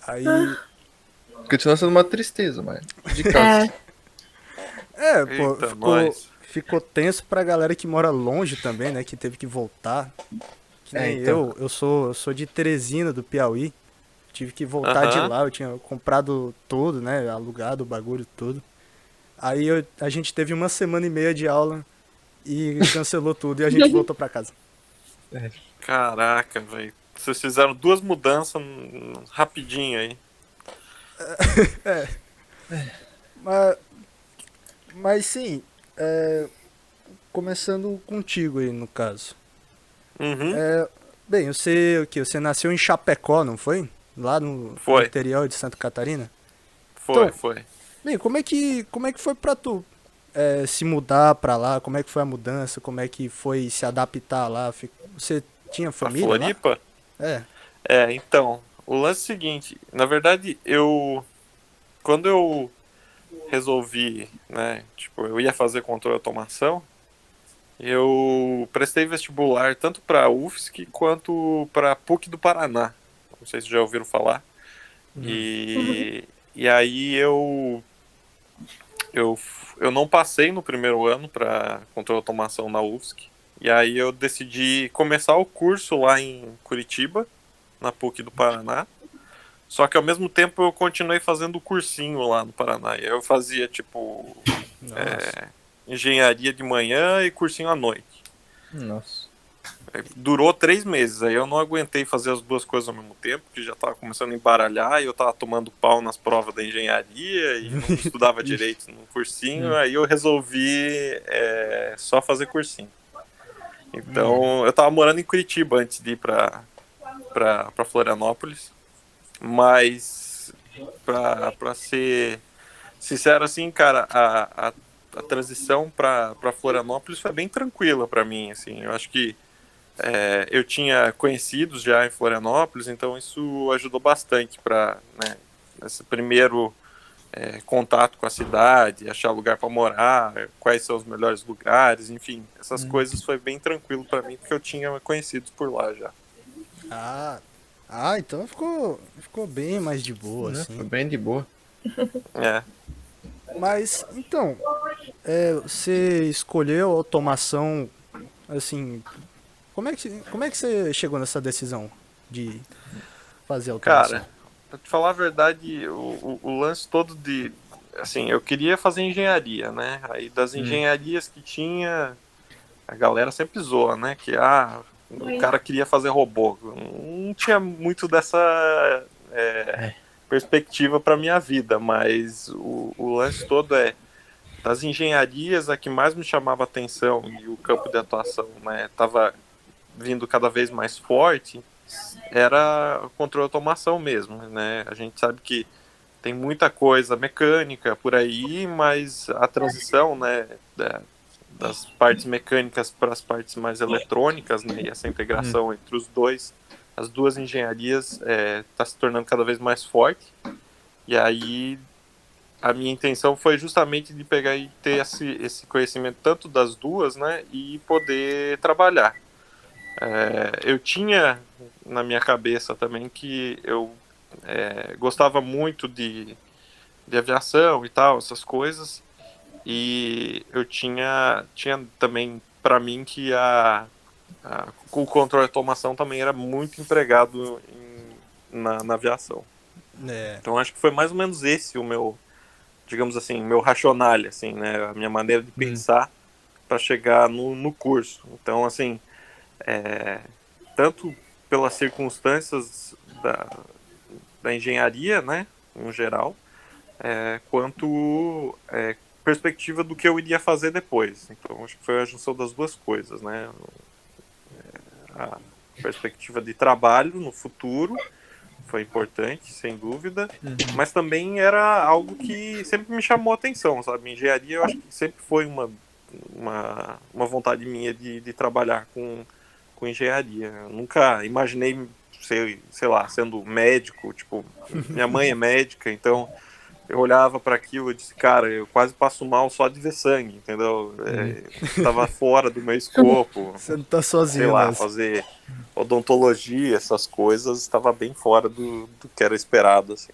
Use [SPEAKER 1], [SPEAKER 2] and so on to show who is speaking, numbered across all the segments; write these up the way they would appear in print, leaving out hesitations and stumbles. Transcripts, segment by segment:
[SPEAKER 1] Aí,
[SPEAKER 2] Continua sendo uma tristeza, mas de casa.
[SPEAKER 3] É,
[SPEAKER 1] pô,
[SPEAKER 4] Eita,
[SPEAKER 1] ficou,
[SPEAKER 4] nós.
[SPEAKER 1] ficou tenso pra galera que mora longe também, né? Que teve que voltar. Que
[SPEAKER 2] É,
[SPEAKER 1] nem
[SPEAKER 2] então.
[SPEAKER 1] eu sou de Teresina, do Piauí. Tive que voltar de
[SPEAKER 4] Aham.
[SPEAKER 1] lá, eu tinha comprado tudo, né? Alugado o bagulho tudo. Aí a gente teve uma semana e meia de aula e cancelou tudo e a gente voltou pra casa.
[SPEAKER 2] É.
[SPEAKER 4] Caraca, velho. Vocês fizeram duas mudanças rapidinho aí.
[SPEAKER 1] Mas, mas sim, começando contigo aí no caso.
[SPEAKER 4] Uhum.
[SPEAKER 1] Bem, você, o que? Você nasceu em Chapecó, não foi? Lá no
[SPEAKER 4] Foi,
[SPEAKER 1] interior de Santa Catarina?
[SPEAKER 4] foi,
[SPEAKER 1] Então,
[SPEAKER 4] foi.
[SPEAKER 1] bem, como é que foi pra tu se mudar pra lá? Como é que foi a mudança? Como é que foi se adaptar lá? Você tinha
[SPEAKER 4] Pra
[SPEAKER 1] família lá?
[SPEAKER 4] Floripa?
[SPEAKER 1] É.
[SPEAKER 4] É, então. O lance é o seguinte. Na verdade, quando eu resolvi, né? Tipo, eu ia fazer controle de automação. Eu prestei vestibular tanto para UFSC quanto para PUC do Paraná. Não sei se já ouviram falar. E aí eu, eu não passei no primeiro ano para controle de automação na UFSC. E aí eu decidi começar o curso lá em Curitiba, na PUC do Paraná. Só que ao mesmo tempo eu continuei fazendo o cursinho lá no Paraná. E aí eu fazia tipo
[SPEAKER 1] Nossa.
[SPEAKER 4] engenharia de manhã e cursinho à noite.
[SPEAKER 2] Nossa.
[SPEAKER 4] Durou 3 meses, aí eu não aguentei fazer as duas coisas ao mesmo tempo, que já estava começando a embaralhar, e eu estava tomando pau nas provas da engenharia, e não estudava
[SPEAKER 1] Ixi.
[SPEAKER 4] direito no cursinho,
[SPEAKER 2] Hum.
[SPEAKER 4] aí eu resolvi só fazer cursinho. Então, eu estava morando em Curitiba antes de ir para Florianópolis, mas, para ser sincero assim, cara, a transição para Florianópolis foi bem tranquila para mim, assim, eu acho que eu tinha conhecidos já em Florianópolis, então isso ajudou bastante para, né, esse primeiro contato com a cidade, achar lugar para morar, quais são os melhores lugares, enfim, essas coisas foi bem tranquilo para mim porque eu tinha conhecidos por lá já.
[SPEAKER 1] Ah, então ficou bem mais de boa,
[SPEAKER 2] Né? Foi
[SPEAKER 1] assim.
[SPEAKER 2] bem de boa.
[SPEAKER 4] É,
[SPEAKER 1] Mas, então, você escolheu automação, assim, como é que você chegou nessa decisão de fazer automação?
[SPEAKER 4] cara, para te falar a verdade, o lance todo de, assim, eu queria fazer engenharia, né? Aí das
[SPEAKER 2] Hum.
[SPEAKER 4] engenharias que tinha, a galera sempre zoa, né? Que o cara queria fazer robô. Não tinha muito dessa é,
[SPEAKER 2] É.
[SPEAKER 4] perspectiva para minha vida, mas o lance todo das engenharias a que mais me chamava atenção e o campo de atuação, né, estava vindo cada vez mais forte, era o controle de automação mesmo, né? A gente sabe que tem muita coisa mecânica por aí, mas a transição, né, das partes mecânicas para as partes mais eletrônicas, né, e essa
[SPEAKER 2] Hum.
[SPEAKER 4] integração entre os dois, as duas engenharias está se tornando cada vez mais forte. E aí a minha intenção foi justamente de pegar e ter esse conhecimento tanto das duas, né, e poder trabalhar. Eu tinha na minha cabeça também que eu gostava muito de aviação e tal, essas coisas, e eu tinha também para mim que o controle de automação também era muito empregado na aviação.
[SPEAKER 1] É.
[SPEAKER 4] Então acho que foi mais ou menos esse o meu, digamos assim, meu racional, assim, né, a minha maneira de
[SPEAKER 2] Hum.
[SPEAKER 4] pensar para chegar no curso. Então, assim, é, tanto pelas circunstâncias da engenharia, né, no geral, quanto perspectiva do que eu iria fazer depois. Então, acho que foi a junção das duas coisas, né? A perspectiva de trabalho no futuro foi importante, sem dúvida,
[SPEAKER 2] Uhum.
[SPEAKER 4] mas também era algo que sempre me chamou a atenção, sabe? Engenharia, eu acho que sempre foi uma vontade minha de trabalhar com engenharia. Eu nunca imaginei, sei lá, sendo médico, tipo, minha mãe é médica, então eu olhava para aquilo e disse, cara, eu quase passo mal só de ver sangue, entendeu? Tava fora do meu escopo,
[SPEAKER 1] Você não tá
[SPEAKER 4] sei
[SPEAKER 1] sozinho
[SPEAKER 4] lá,
[SPEAKER 1] nessa.
[SPEAKER 4] fazer odontologia, essas coisas, estava bem fora do que era esperado, assim.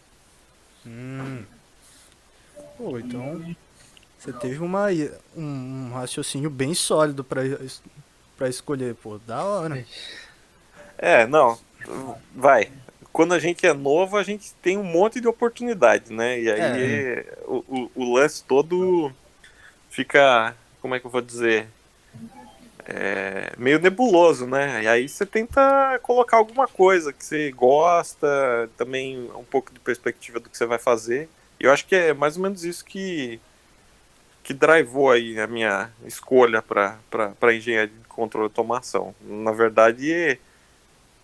[SPEAKER 1] Pô, então você teve um raciocínio bem sólido pra escolher, pô, da hora.
[SPEAKER 4] Não, vai. Quando a gente é novo, a gente tem um monte de oportunidade, né? E
[SPEAKER 1] É,
[SPEAKER 4] aí o lance todo fica, como é que eu vou dizer? Meio nebuloso, né? E aí você tenta colocar alguma coisa que você gosta, também um pouco de perspectiva do que você vai fazer. E eu acho que é mais ou menos isso que drivou aí a minha escolha para engenharia de controle e automação. Na verdade,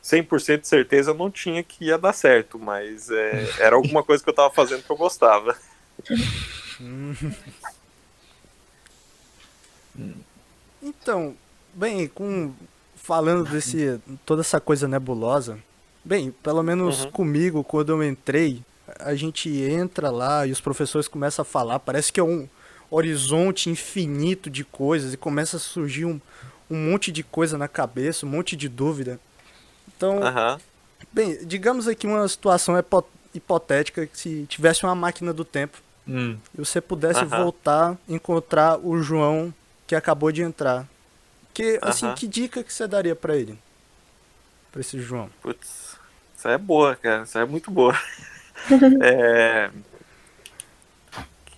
[SPEAKER 4] 100% de certeza eu não tinha que ia dar certo, mas era alguma coisa que eu estava fazendo que eu gostava.
[SPEAKER 1] então, bem, falando desse toda essa coisa nebulosa, bem, pelo menos
[SPEAKER 4] Uhum.
[SPEAKER 1] comigo, quando eu entrei, a gente entra lá e os professores começam a falar, parece que é um horizonte infinito de coisas e começa a surgir um monte de coisa na cabeça, um monte de dúvida. Então,
[SPEAKER 4] Aham.
[SPEAKER 1] bem, digamos aqui uma situação hipotética que se tivesse uma máquina do tempo e você pudesse
[SPEAKER 4] Aham.
[SPEAKER 1] voltar e encontrar o João que acabou de entrar. Que, assim,
[SPEAKER 4] Aham.
[SPEAKER 1] que dica que você daria pra ele? Pra esse João?
[SPEAKER 4] Putz, isso é boa, cara. Isso é muito boa. É,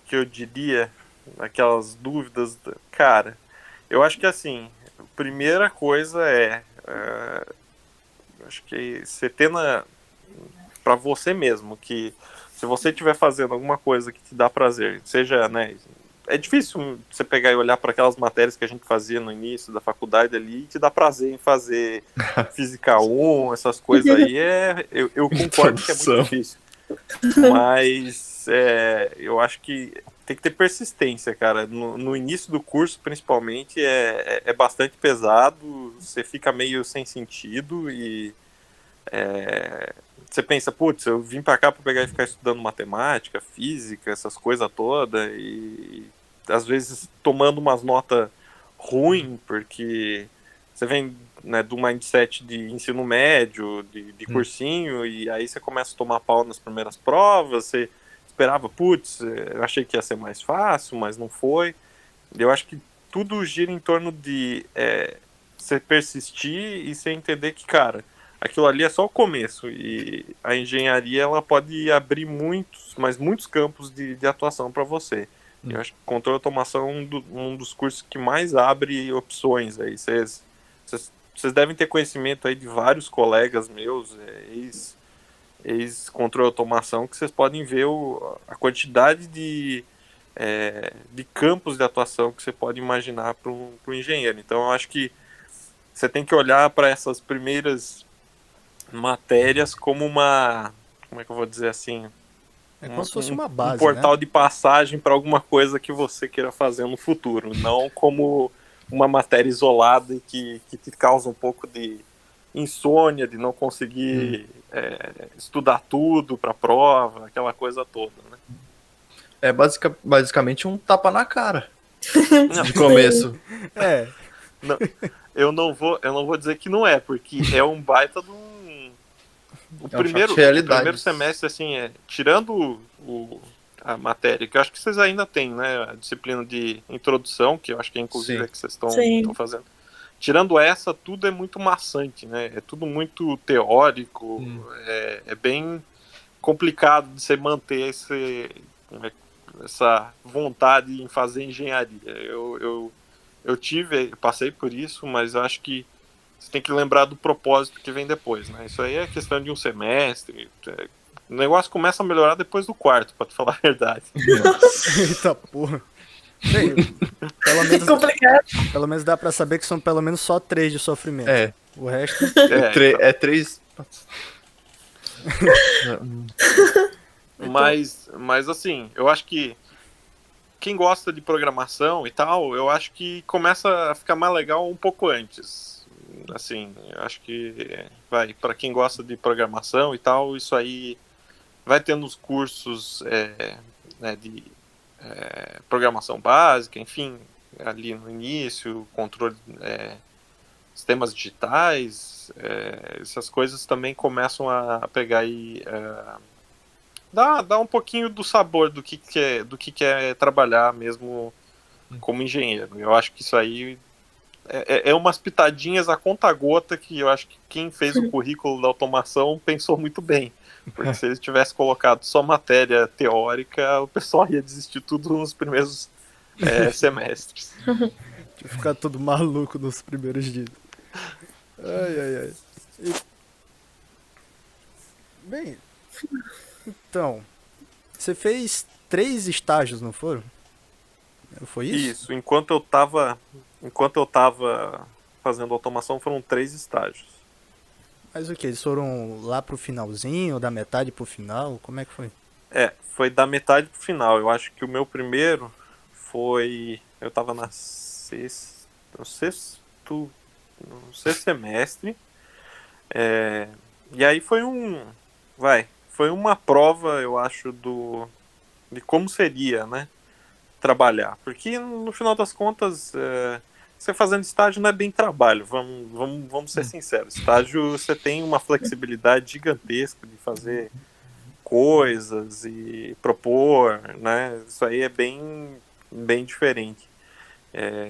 [SPEAKER 4] que eu diria, aquelas dúvidas, cara, eu acho que assim, a primeira coisa acho que você ter para você mesmo, que se você estiver fazendo alguma coisa que te dá prazer, seja, né, é difícil você pegar e olhar para aquelas matérias que a gente fazia no início da faculdade ali e te dá prazer em fazer Física 1, essas coisas aí, eu concordo que é muito
[SPEAKER 2] Introdução.
[SPEAKER 4] difícil. Mas eu acho que tem que ter persistência, cara. No início do curso, principalmente, é bastante pesado, você fica meio sem sentido e você pensa, putz, eu vim pra cá pra pegar e ficar estudando matemática, física, essas coisas todas, e às vezes tomando umas notas ruins, porque você vem, né, do mindset de ensino médio, de cursinho, e aí você começa a tomar pau nas primeiras provas, você esperava, putz, eu achei que ia ser mais fácil, mas não foi. Eu acho que tudo gira em torno de você persistir e você entender que, cara, aquilo ali é só o começo e a engenharia ela pode abrir muitos, mas muitos campos de atuação para você. Eu acho que controle de automação é um dos cursos que mais abre opções aí. Vocês devem ter conhecimento aí de vários colegas meus, ex-controle de automação, que vocês podem ver a quantidade de campos de atuação que você pode imaginar para um engenheiro. Então, eu acho que você tem que olhar para essas primeiras matérias como como é que eu vou dizer assim,
[SPEAKER 1] É como se fosse uma
[SPEAKER 4] um
[SPEAKER 1] base, né?
[SPEAKER 4] portal de passagem para alguma coisa que você queira fazer no futuro, não como uma matéria isolada e que te causa um pouco de insônia, de não conseguir estudar tudo para a prova, aquela coisa toda, né?
[SPEAKER 2] É basicamente um tapa na cara
[SPEAKER 4] Não,
[SPEAKER 2] de
[SPEAKER 3] Sim.
[SPEAKER 2] começo.
[SPEAKER 1] É,
[SPEAKER 4] não, eu não vou dizer que não é, porque é um baita de um.
[SPEAKER 2] É um choque de
[SPEAKER 4] O primeiro
[SPEAKER 2] realidade.
[SPEAKER 4] semestre, assim, tirando a matéria, que eu acho que vocês ainda têm, né? A disciplina de introdução, que eu acho que inclusive
[SPEAKER 2] Sim.
[SPEAKER 4] é que vocês estão
[SPEAKER 3] Sim.
[SPEAKER 4] fazendo. Tirando essa, tudo é muito maçante, né? É tudo muito teórico, é bem complicado de você manter essa vontade em fazer engenharia. Eu passei por isso, mas eu acho que você tem que lembrar do propósito que vem depois, né? Isso aí é questão de um semestre. O negócio começa a melhorar depois do quarto, pra te falar a verdade.
[SPEAKER 2] Nossa.
[SPEAKER 1] eita porra. Bem, pelo
[SPEAKER 3] Que
[SPEAKER 1] menos,
[SPEAKER 3] complicado.
[SPEAKER 1] pelo menos dá pra saber que são pelo menos só 3 de sofrimento.
[SPEAKER 2] É,
[SPEAKER 1] O resto,
[SPEAKER 4] Então.
[SPEAKER 2] é três.
[SPEAKER 1] então,
[SPEAKER 4] Mas assim, eu acho que quem gosta de programação e tal, eu acho que começa a ficar mais legal um pouco antes. Assim, eu acho que para quem gosta de programação e tal, isso aí vai ter nos cursos né, de programação básica, enfim, ali no início, controle, sistemas digitais, essas coisas também começam a pegar e dar um pouquinho do sabor do que é trabalhar mesmo como engenheiro. Eu acho que isso aí é umas pitadinhas a conta-gota que eu acho que quem fez o currículo da automação pensou muito bem. Porque se eles tivessem colocado só matéria teórica, o pessoal ia desistir tudo nos primeiros semestres.
[SPEAKER 1] De ficar todo maluco nos primeiros dias. Ai, ai, ai. Bem, então, você fez 3 estágios, não foram? Foi isso?
[SPEAKER 4] Isso, enquanto eu tava fazendo automação, foram 3 estágios.
[SPEAKER 1] Mas o que? Eles foram lá pro finalzinho, da metade pro final? Como é que foi?
[SPEAKER 4] Foi da metade pro final. Eu acho que o meu primeiro foi. Eu tava no sexto semestre. E aí foi uma prova, eu acho, de como seria, né? Trabalhar. Porque no final das contas, você fazendo estágio não é bem trabalho, vamos ser sinceros. Estágio você tem uma flexibilidade gigantesca de fazer coisas e propor, né? Isso aí é bem, bem diferente.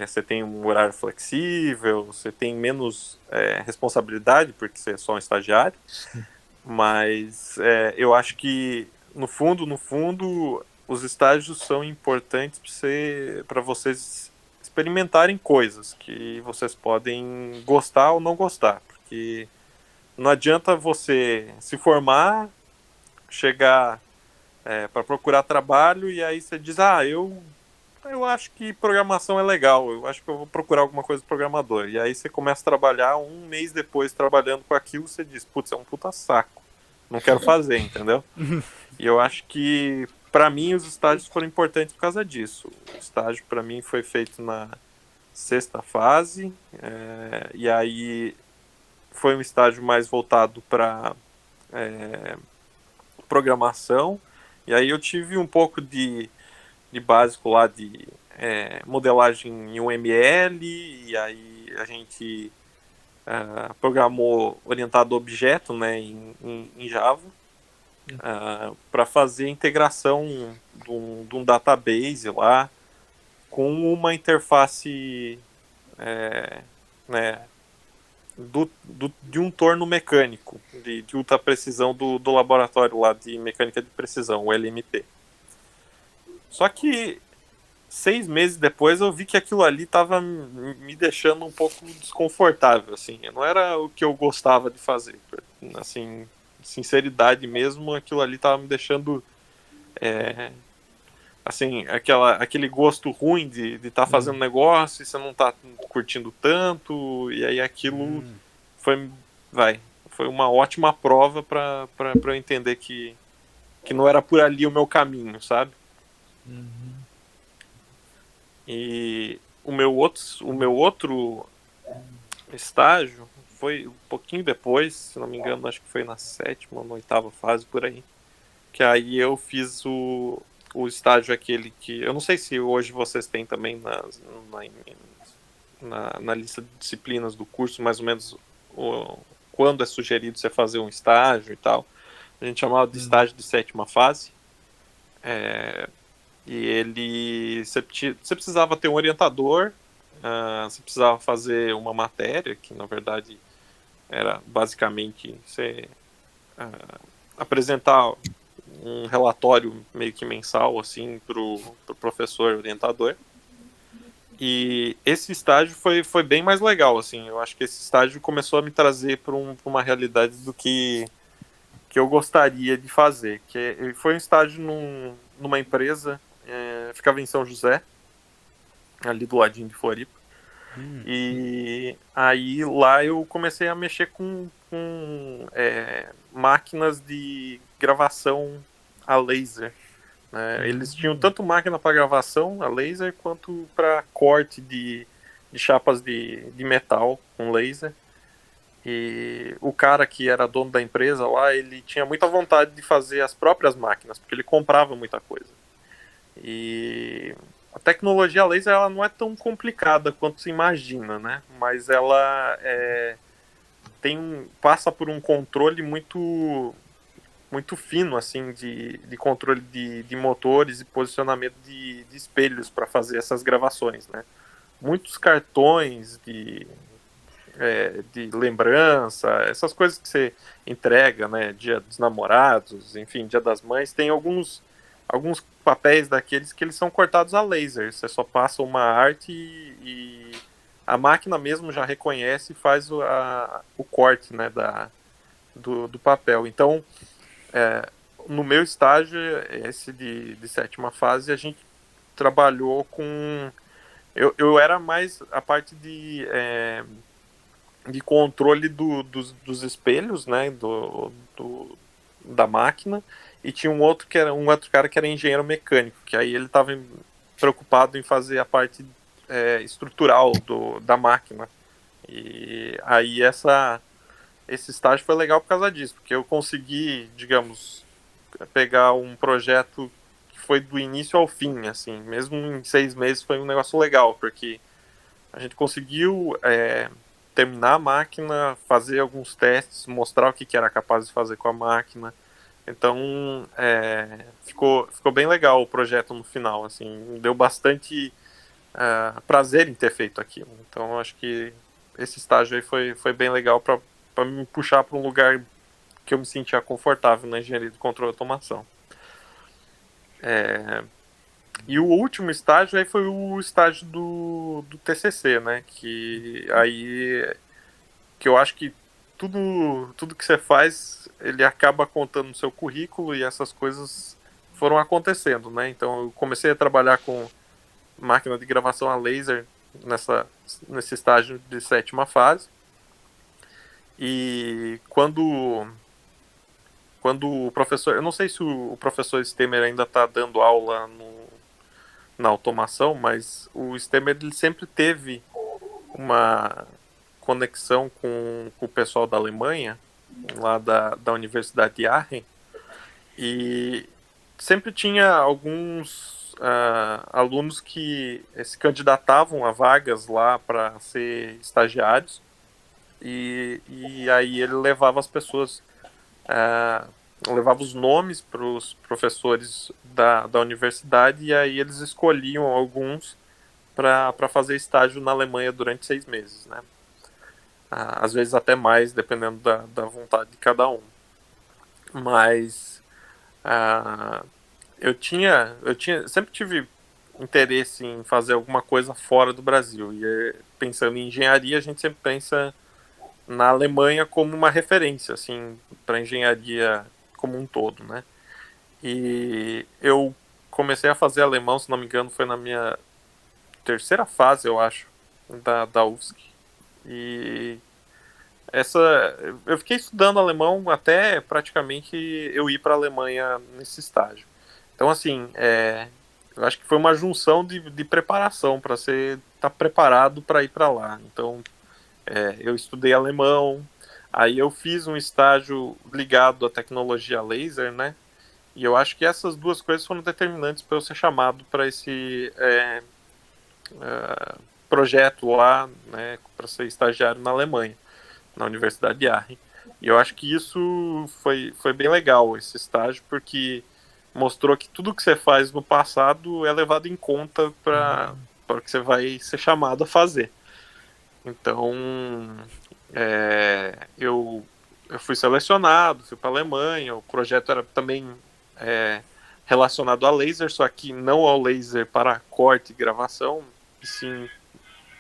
[SPEAKER 4] Você tem um horário flexível, você tem menos responsabilidade, porque você é só um estagiário, mas eu acho que, no fundo, os estágios são importantes para vocês experimentarem coisas que vocês podem gostar ou não gostar, porque não adianta você se formar, chegar para procurar trabalho e aí você diz, eu acho que programação é legal, eu acho que eu vou procurar alguma coisa de programador. E aí você começa a trabalhar, um mês depois trabalhando com aquilo, você diz, putz, é um puta saco, não quero fazer, entendeu? E eu acho que, para mim, os estágios foram importantes por causa disso. O estágio, para mim, foi feito na sexta fase, e aí foi um estágio mais voltado para programação, e aí eu tive um pouco de básico lá de modelagem em UML, e aí a gente programou orientado a objeto, né, em Java, para fazer a integração de um database lá com uma interface né, de um torno mecânico, de ultra precisão do laboratório lá de mecânica de precisão, o LMP. Só que 6 meses depois eu vi que aquilo ali estava me deixando um pouco desconfortável, assim. Não era o que eu gostava de fazer. Assim, sinceridade mesmo, aquilo ali estava me deixando assim, aquele gosto ruim de estar fazendo negócio e você não tá curtindo tanto, e aí aquilo foi, foi uma ótima prova para eu entender que não era por ali o meu caminho, sabe? E o meu outro estágio foi um pouquinho depois, se não me engano, acho que foi na 7ª ou na 8ª fase, por aí. Que aí eu fiz o estágio aquele que... Eu não sei se hoje vocês têm também na lista de disciplinas do curso, mais ou menos quando é sugerido você fazer um estágio e tal. A gente chamava de estágio de 7ª fase. E você precisava ter um orientador, você precisava fazer uma matéria, que na verdade era basicamente você apresentar um relatório meio que mensal assim pro professor orientador. E esse estágio foi bem mais legal, assim. Eu acho que esse estágio começou a me trazer para uma realidade do que eu gostaria de fazer. Que foi um estágio numa empresa, ficava em São José, ali do ladinho de Floripa. E aí lá eu comecei a mexer com máquinas de gravação a laser. Eles tinham tanto máquina para gravação a laser quanto para corte de chapas de metal com laser. E o cara que era dono da empresa lá, ele tinha muita vontade de fazer as próprias máquinas, porque ele comprava muita coisa. E a tecnologia laser ela não é tão complicada quanto se imagina, né? Mas ela passa por um controle muito fino, assim, de controle de motores e posicionamento de espelhos para fazer essas gravações, né? Muitos cartões de lembrança, essas coisas que você entrega, né? Dia dos namorados, enfim, Dia das Mães, tem alguns papéis daqueles que eles são cortados a laser. Você só passa uma arte e a máquina mesmo já reconhece e faz o corte, né, do papel. Então, no meu estágio, esse de sétima fase, a gente trabalhou com... Eu era mais a parte de controle dos espelhos, né, da máquina, e tinha um outro cara que era engenheiro mecânico, que aí ele estava preocupado em fazer a parte estrutural da máquina. E aí esse estágio foi legal por causa disso, porque eu consegui, digamos, pegar um projeto que foi do início ao fim, assim, mesmo em 6 meses foi um negócio legal, porque a gente conseguiu terminar a máquina, fazer alguns testes, mostrar o que era capaz de fazer com a máquina. Então, ficou bem legal o projeto no final, assim, deu bastante prazer em ter feito aquilo. Então, acho que esse estágio aí foi bem legal para me puxar para um lugar que eu me sentia confortável na engenharia de controle e automação. E o último estágio aí foi o estágio do TCC, né? Que eu acho que tudo que você faz, ele acaba contando no seu currículo e essas coisas foram acontecendo, né? Então eu comecei a trabalhar com máquina de gravação a laser nesse estágio de sétima fase. E quando o professor, eu não sei se o professor Stemer ainda está dando aula na automação, mas o Stemer ele sempre teve uma conexão com o pessoal da Alemanha, lá da Universidade de Aachen, e sempre tinha alguns alunos que se candidatavam a vagas lá para ser estagiários, e aí ele levava as pessoas, levava os nomes para os professores da universidade, e aí eles escolhiam alguns para fazer estágio na Alemanha durante 6 meses, né? Às vezes até mais, dependendo da vontade de cada um. Mas sempre tive interesse em fazer alguma coisa fora do Brasil. E pensando em engenharia, a gente sempre pensa na Alemanha como uma referência, assim, para engenharia como um todo, né? E eu comecei a fazer alemão, se não me engano, foi na minha terceira fase, eu acho, da UFSC. E eu fiquei estudando alemão até praticamente eu ir para a Alemanha nesse estágio. Então, assim, eu acho que foi uma junção de preparação para você estar preparado para ir para lá. Então, eu estudei alemão, aí eu fiz um estágio ligado à tecnologia laser, né? E eu acho que essas duas coisas foram determinantes para eu ser chamado para esse projeto lá, né, para ser estagiário na Alemanha, na Universidade de Aachen. E eu acho que isso foi bem legal, esse estágio, porque mostrou que tudo que você faz no passado é levado em conta para o que você vai ser chamado a fazer. Então, eu fui selecionado, fui para a Alemanha, o projeto era também relacionado a laser, só que não ao laser para corte e gravação, e sim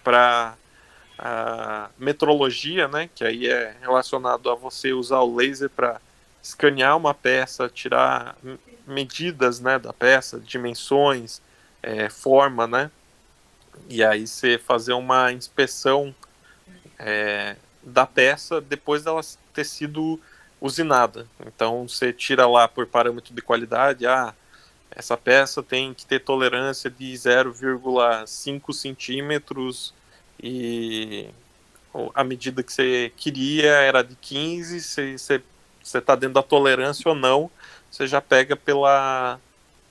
[SPEAKER 4] para a metrologia, né, que aí é relacionado a você usar o laser para escanear uma peça, tirar medidas, né, da peça, dimensões, forma, né, e aí você fazer uma inspeção da peça depois dela ter sido usinada. Então você tira lá por parâmetro de qualidade, essa peça tem que ter tolerância de 0,5 centímetros e a medida que você queria era de 15, se você está dentro da tolerância ou não, você já pega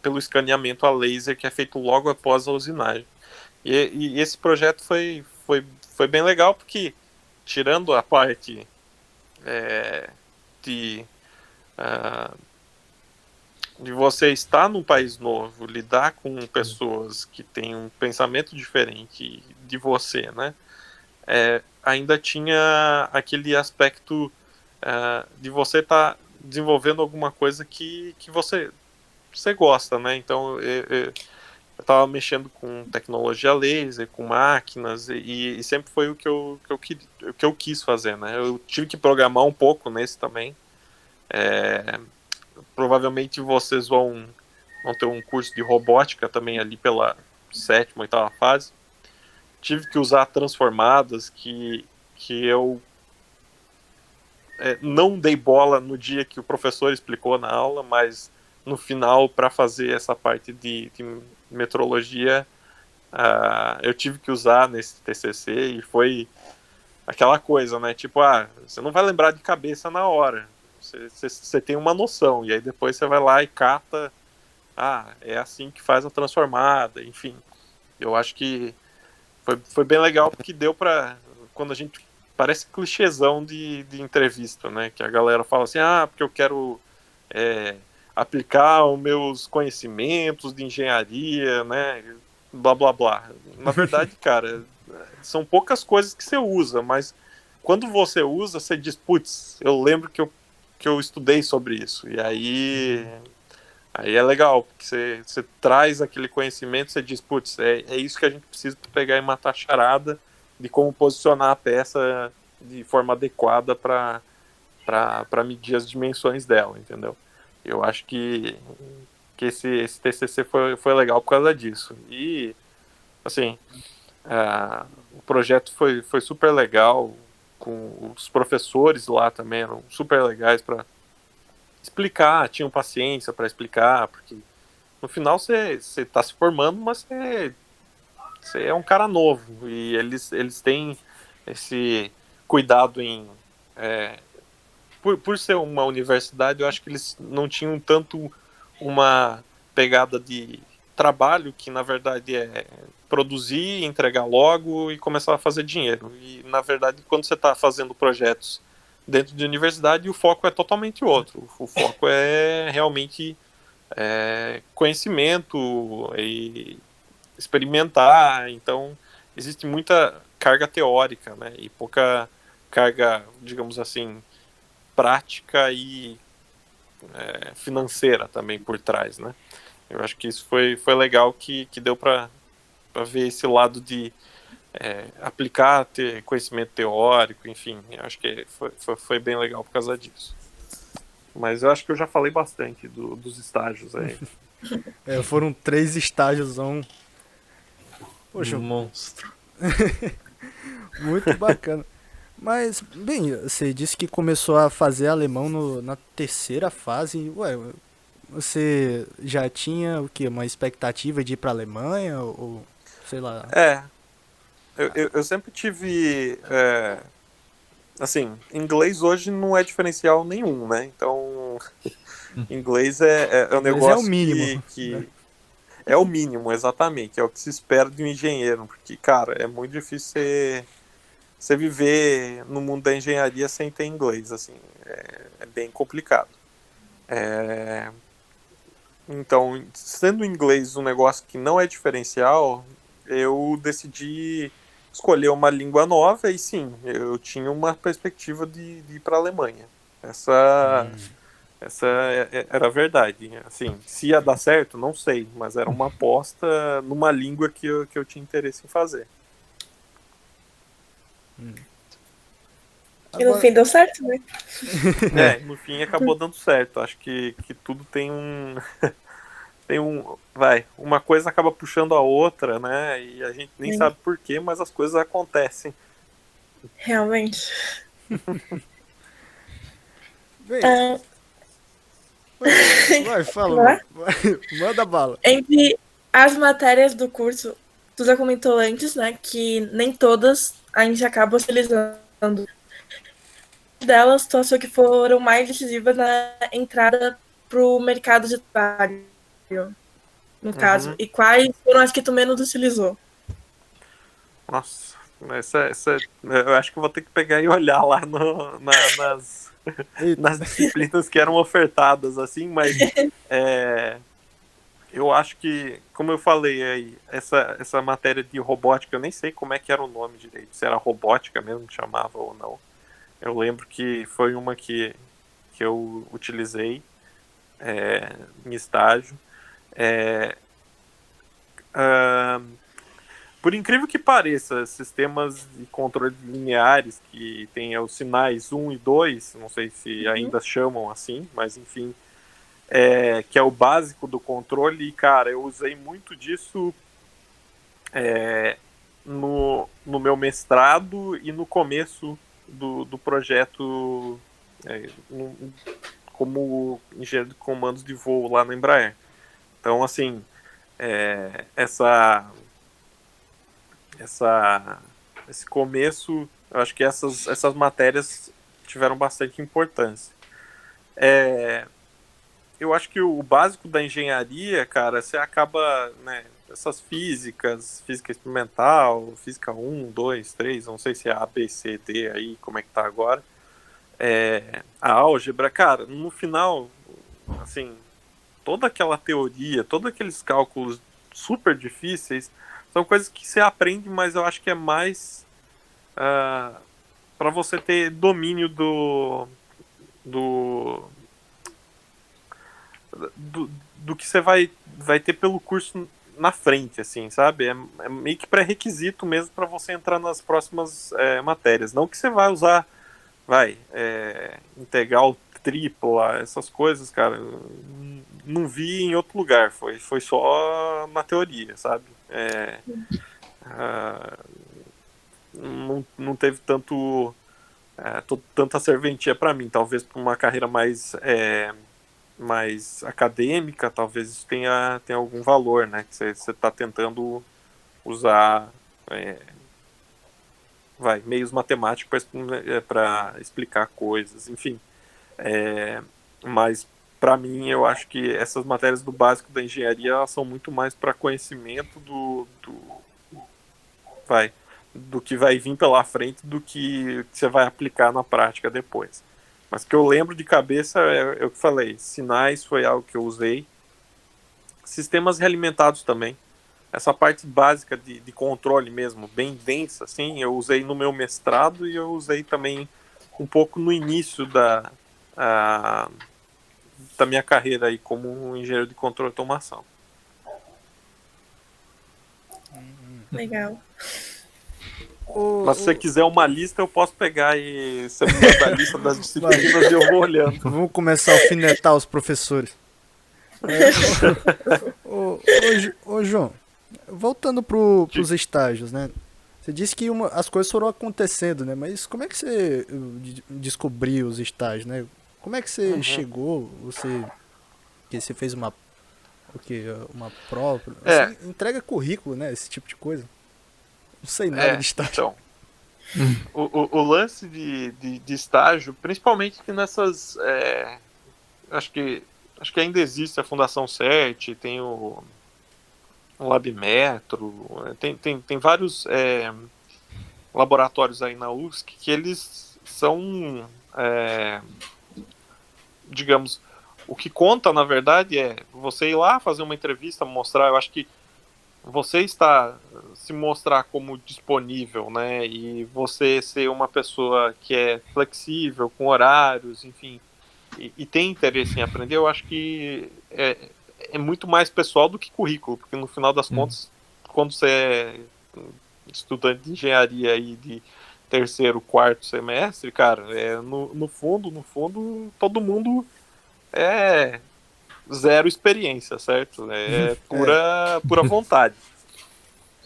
[SPEAKER 4] pelo escaneamento a laser que é feito logo após a usinagem. E esse projeto foi bem legal, porque tirando a parte de, uh, de você estar num país novo, lidar com pessoas que têm um pensamento diferente de você, né? Ainda tinha aquele aspecto de você estar desenvolvendo alguma coisa que você gosta, né? Então eu estava mexendo com tecnologia laser, com máquinas, e sempre foi o que eu quis fazer, né? Eu tive que programar um pouco nesse também. Provavelmente vocês vão ter um curso de robótica também ali pela 7ª, 8ª fase. Tive que usar transformadas que eu não dei bola no dia que o professor explicou na aula, mas no final, para fazer essa parte de metrologia, eu tive que usar nesse TCC, e foi aquela coisa, né? Tipo, você não vai lembrar de cabeça na hora, você tem uma noção, e aí depois você vai lá e cata, é assim que faz a transformada, enfim. Eu acho que foi bem legal, porque deu para, quando a gente, parece clichêzão de entrevista, né? Que a galera fala assim, porque eu quero aplicar os meus conhecimentos de engenharia, né? Blá, blá, blá. Na verdade, cara, são poucas coisas que você usa, mas quando você usa, você diz, putz, eu lembro que eu estudei sobre isso. E aí é legal, porque você traz aquele conhecimento, você diz, putz, é isso que a gente precisa para pegar e matar a charada de como posicionar a peça de forma adequada para medir as dimensões dela, entendeu? Eu acho que esse TCC foi legal por causa disso. E, assim, o projeto foi super legal, com os professores lá também eram super legais para explicar, tinham paciência para explicar, porque no final você está se formando, mas você é um cara novo, e eles têm esse cuidado em... por ser uma universidade, eu acho que eles não tinham tanto uma pegada de trabalho, que na verdade é produzir, entregar logo e começar a fazer dinheiro. E na verdade, quando você está fazendo projetos dentro de universidade, o foco é totalmente outro. O foco é realmente conhecimento e experimentar. Então existe muita carga teórica, né, e pouca carga, digamos assim, prática e financeira também por trás, né? Eu acho que isso foi legal, que deu para ver esse lado de aplicar, ter conhecimento teórico, enfim. Eu acho que foi bem legal por causa disso. Mas eu acho que eu já falei bastante dos estágios aí.
[SPEAKER 1] Foram 3 estágios. Poxa,
[SPEAKER 2] Monstro.
[SPEAKER 1] muito bacana. Mas, bem, você disse que começou a fazer alemão na 3ª fase. Ué, você já tinha o quê? Uma expectativa de ir pra Alemanha? Ou sei lá.
[SPEAKER 4] Eu sempre tive... assim, inglês hoje não é diferencial nenhum, né? Então, inglês é um negócio
[SPEAKER 1] é o mínimo,
[SPEAKER 4] que
[SPEAKER 1] né?
[SPEAKER 4] é o mínimo, exatamente. É o que se espera de um engenheiro. Porque, cara, é muito difícil você viver no mundo da engenharia sem ter inglês, assim. É bem complicado. Então, sendo o inglês um negócio que não é diferencial, eu decidi escolher uma língua nova, e sim, eu tinha uma perspectiva de ir para a Alemanha. Essa era a verdade. Assim, se ia dar certo, não sei, mas era uma aposta numa língua que eu tinha interesse em fazer.
[SPEAKER 3] E no fim deu certo, né?
[SPEAKER 4] No fim acabou dando certo. Acho que tudo tem uma coisa acaba puxando a outra, né? E a gente nem sabe porquê, mas as coisas acontecem.
[SPEAKER 3] Realmente.
[SPEAKER 1] Bem, vai, fala. Manda bala.
[SPEAKER 3] Entre as matérias do curso, tu já comentou antes, né? Que nem todas a gente acaba utilizando. Delas, tu achou que foram mais decisivas na entrada pro mercado de trabalho? no caso, e quais foram as que tu menos utilizou?
[SPEAKER 4] Nossa, eu acho que eu vou ter que pegar e olhar lá nas disciplinas que eram ofertadas, assim, mas eu acho que, como eu falei aí, essa matéria de robótica, eu nem sei como é que era o nome direito, se era robótica mesmo que chamava ou não. Eu lembro que foi uma que eu utilizei em estágio. Por incrível que pareça, sistemas de controle lineares que tem os sinais 1 e 2, não sei se ainda chamam assim, mas enfim, que é o básico do controle, e cara, eu usei muito disso no meu mestrado e no começo do projeto como engenheiro de comandos de voo lá na Embraer. Então, assim, esse começo, eu acho que essas matérias tiveram bastante importância. Eu acho que o básico da engenharia, cara, você acaba, né, essas física experimental, física 1, 2, 3, não sei se é A, B, C, D aí, como é que tá agora. A álgebra, cara, no final, assim, toda aquela teoria, todos aqueles cálculos super difíceis, são coisas que você aprende, mas eu acho que é mais para você ter domínio do que você vai ter pelo curso na frente, assim, sabe? É meio que pré-requisito mesmo para você entrar nas próximas matérias. Não que você vai usar, integral tripla, essas coisas, cara, não vi em outro lugar, foi só na teoria, sabe? Não teve tanta serventia para mim, talvez para uma carreira mais acadêmica, talvez isso tenha algum valor, né? Que você está tentando usar meios matemáticos para explicar coisas, enfim. Mas para mim, eu acho que essas matérias do básico da engenharia, elas são muito mais para conhecimento do que vai vir pela frente do que você vai aplicar na prática depois. Mas o que eu lembro de cabeça é o que falei, sinais foi algo que eu usei, sistemas realimentados também, essa parte básica de controle mesmo, bem densa, assim, eu usei no meu mestrado e eu usei também um pouco no início da minha carreira aí como engenheiro de controle e automação.
[SPEAKER 3] Legal.
[SPEAKER 4] Mas se você quiser uma lista, eu posso pegar e você me manda a lista das disciplinas e eu vou olhando.
[SPEAKER 1] Vamos começar a alfinetar os professores. Ô, João, voltando pros estágios, né? Você disse que as coisas foram acontecendo, né? Mas como é que você descobriu os estágios, né? Como é que você chegou? Você fez uma prova? Você entrega currículo, né? Esse tipo de coisa. Não sei nada de estágio.
[SPEAKER 4] Então, o lance de estágio, principalmente que nessas... acho que ainda existe a Fundação CERT, tem o LabMetro, tem vários laboratórios aí na USC que eles são, digamos, o que conta, na verdade, é você ir lá fazer uma entrevista, mostrar, eu acho que você se mostrar como disponível, né, e você ser uma pessoa que é flexível, com horários, enfim, e tem interesse em aprender, eu acho que é muito mais pessoal do que currículo, porque no final das contas, quando você é estudante de engenharia aí de terceiro, quarto semestre, cara, no fundo, todo mundo é zero experiência, certo? É pura vontade.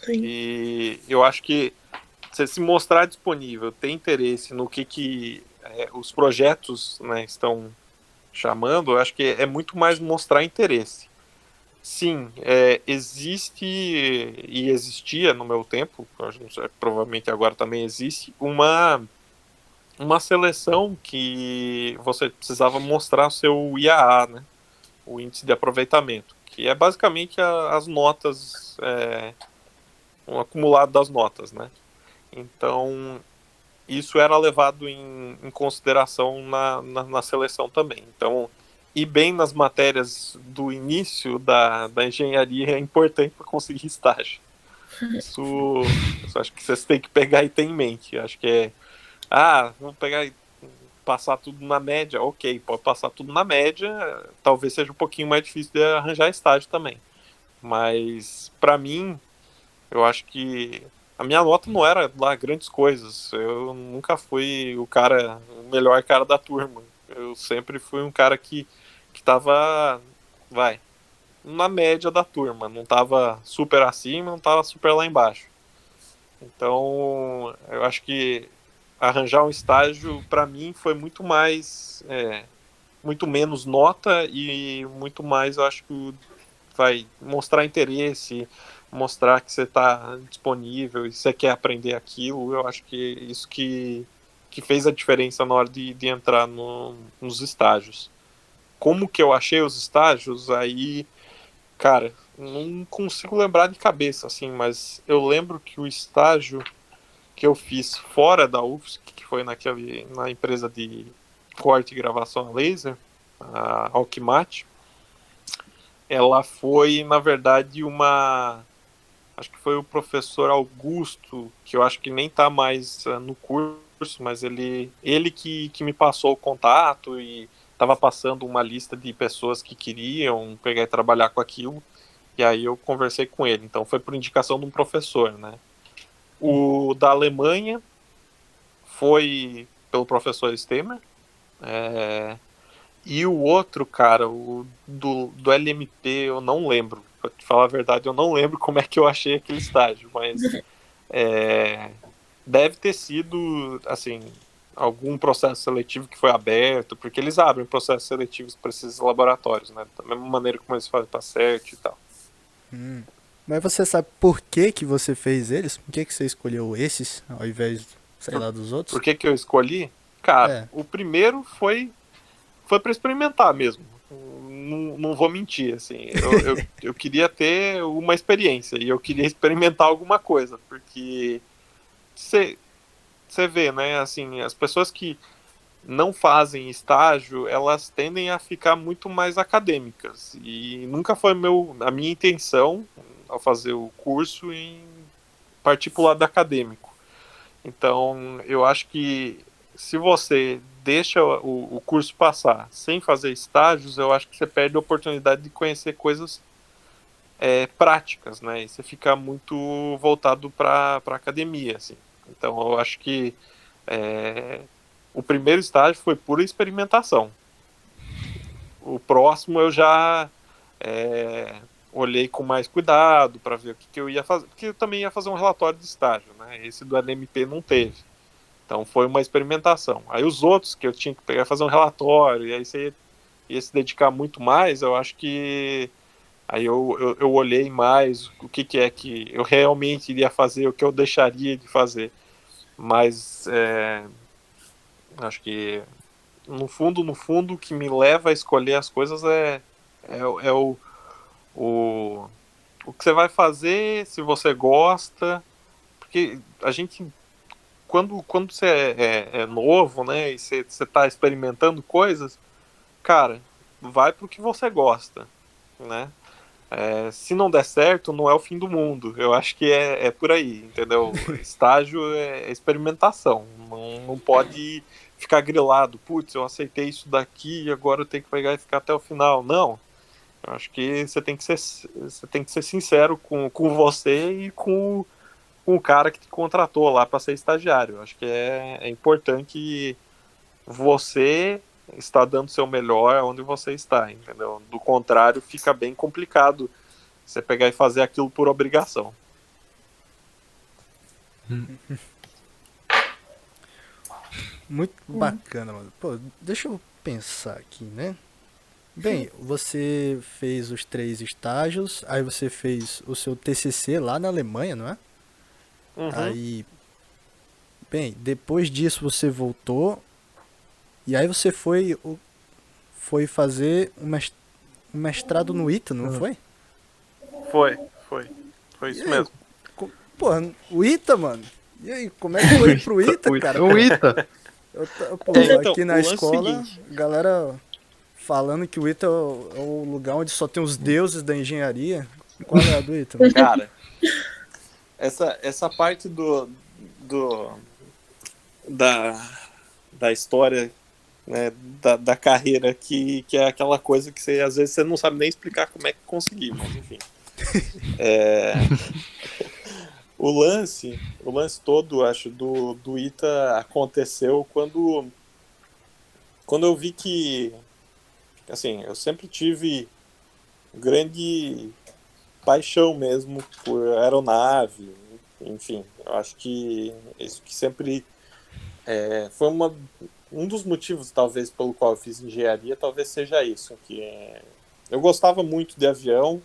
[SPEAKER 3] Sim.
[SPEAKER 4] E eu acho que você se mostrar disponível, ter interesse no que os projetos, né, estão chamando, eu acho que é muito mais mostrar interesse. Sim, existe e existia no meu tempo, provavelmente agora também existe, uma seleção que você precisava mostrar o seu IAA, né? o índice de aproveitamento, que é basicamente as notas, um acumulado das notas, né? Então, isso era levado em consideração na seleção também. Então, ir bem nas matérias do início da engenharia é importante para conseguir estágio. Isso acho que vocês têm que pegar e ter em mente. Acho que vamos pegar e passar tudo na média. Ok, pode passar tudo na média. Talvez seja um pouquinho mais difícil de arranjar estágio também. Mas, para mim, eu acho que a minha nota não era lá grandes coisas. Eu nunca fui o melhor cara da turma. Eu sempre fui um cara que tava, na média da turma. Não tava super acima, não tava super lá embaixo. Então, eu acho que arranjar um estágio, para mim, foi muito menos nota e muito mais, eu acho que vai mostrar interesse, mostrar que você está disponível e você quer aprender aquilo. Eu acho que isso que fez a diferença na hora de entrar nos estágios. Como que eu achei os estágios? Aí, cara, não consigo lembrar de cabeça, assim, mas eu lembro que o estágio que eu fiz fora da UFSC, que foi na empresa de corte e gravação a laser, a Alquimat, ela foi, na verdade, acho que foi o professor Augusto, que eu acho que nem está mais no curso, mas ele que me passou o contato e estava passando uma lista de pessoas que queriam pegar e trabalhar com aquilo, e aí eu conversei com ele. Então foi por indicação de um professor, né? O da Alemanha foi pelo professor Stemmer, e o outro, cara, o do LMP, eu não lembro. Pra te falar a verdade, eu não lembro como é que eu achei aquele estágio, mas deve ter sido, assim, algum processo seletivo que foi aberto, porque eles abrem processos seletivos para esses laboratórios, né? Da mesma maneira como eles fazem para CERT e tal.
[SPEAKER 1] Mas você sabe por que você fez eles? Por que você escolheu esses ao invés, sei lá, dos outros?
[SPEAKER 4] Por que eu escolhi? Cara, o primeiro foi para experimentar mesmo. Não vou mentir, assim. Eu queria ter uma experiência e eu queria experimentar alguma coisa, porque você vê, né, assim, as pessoas que não fazem estágio, elas tendem a ficar muito mais acadêmicas, e nunca foi a minha intenção ao fazer o curso em partir para o lado acadêmico. Então, eu acho que se você deixa o curso passar sem fazer estágios, eu acho que você perde a oportunidade de conhecer coisas práticas, né? E você fica muito voltado para a academia, assim. Então, eu acho que o primeiro estágio foi pura experimentação. O próximo eu já olhei com mais cuidado para ver o que eu ia fazer, porque eu também ia fazer um relatório de estágio, né? Esse do LMP não teve. Então foi uma experimentação. Aí os outros que eu tinha que pegar e fazer um relatório, e aí você ia se dedicar muito mais, eu acho que aí eu olhei mais o que é que eu realmente iria fazer, o que eu deixaria de fazer. Mas acho que no fundo, o que me leva a escolher as coisas é o que você vai fazer, se você gosta, porque a gente, quando você é novo, né, e você está experimentando coisas, cara, vai pro que você gosta, né? Se não der certo, não é o fim do mundo. Eu acho que é por aí, entendeu? Estágio é experimentação. Não pode ficar grilado. Putz, eu aceitei isso daqui e agora eu tenho que pegar e ficar até o final. Não. Eu acho que você tem que ser sincero com você e com o cara que te contratou lá para ser estagiário. Eu acho que é importante você está dando o seu melhor onde você está, entendeu? Do contrário, fica bem complicado você pegar e fazer aquilo por obrigação.
[SPEAKER 1] Muito bacana, mano. Pô, deixa eu pensar aqui, né? Bem, você fez os 3 estágios, aí você fez o seu TCC lá na Alemanha, não é?
[SPEAKER 4] Uhum.
[SPEAKER 1] Aí, bem, depois disso você voltou e aí você foi fazer um mestrado no ITA, não foi?
[SPEAKER 4] Foi isso mesmo.
[SPEAKER 1] Porra, o ITA, mano. E aí, como é que foi pro ITA, cara?
[SPEAKER 2] O ITA.
[SPEAKER 4] Então,
[SPEAKER 1] Aqui
[SPEAKER 4] o
[SPEAKER 1] na
[SPEAKER 4] lance
[SPEAKER 1] escola,
[SPEAKER 4] seguinte.
[SPEAKER 1] galera falando que o ITA é o lugar onde só tem os deuses da engenharia. Qual é a do ITA, mano?
[SPEAKER 4] Cara, essa parte da história, né, da carreira que é aquela coisa que você, às vezes você não sabe nem explicar como é que conseguiu, mas enfim. O lance todo, acho, do ITA aconteceu quando eu vi que, assim, eu sempre tive grande paixão mesmo por aeronave, enfim, eu acho que isso que sempre foi um dos motivos, talvez, pelo qual eu fiz engenharia, talvez seja isso, que eu gostava muito de avião.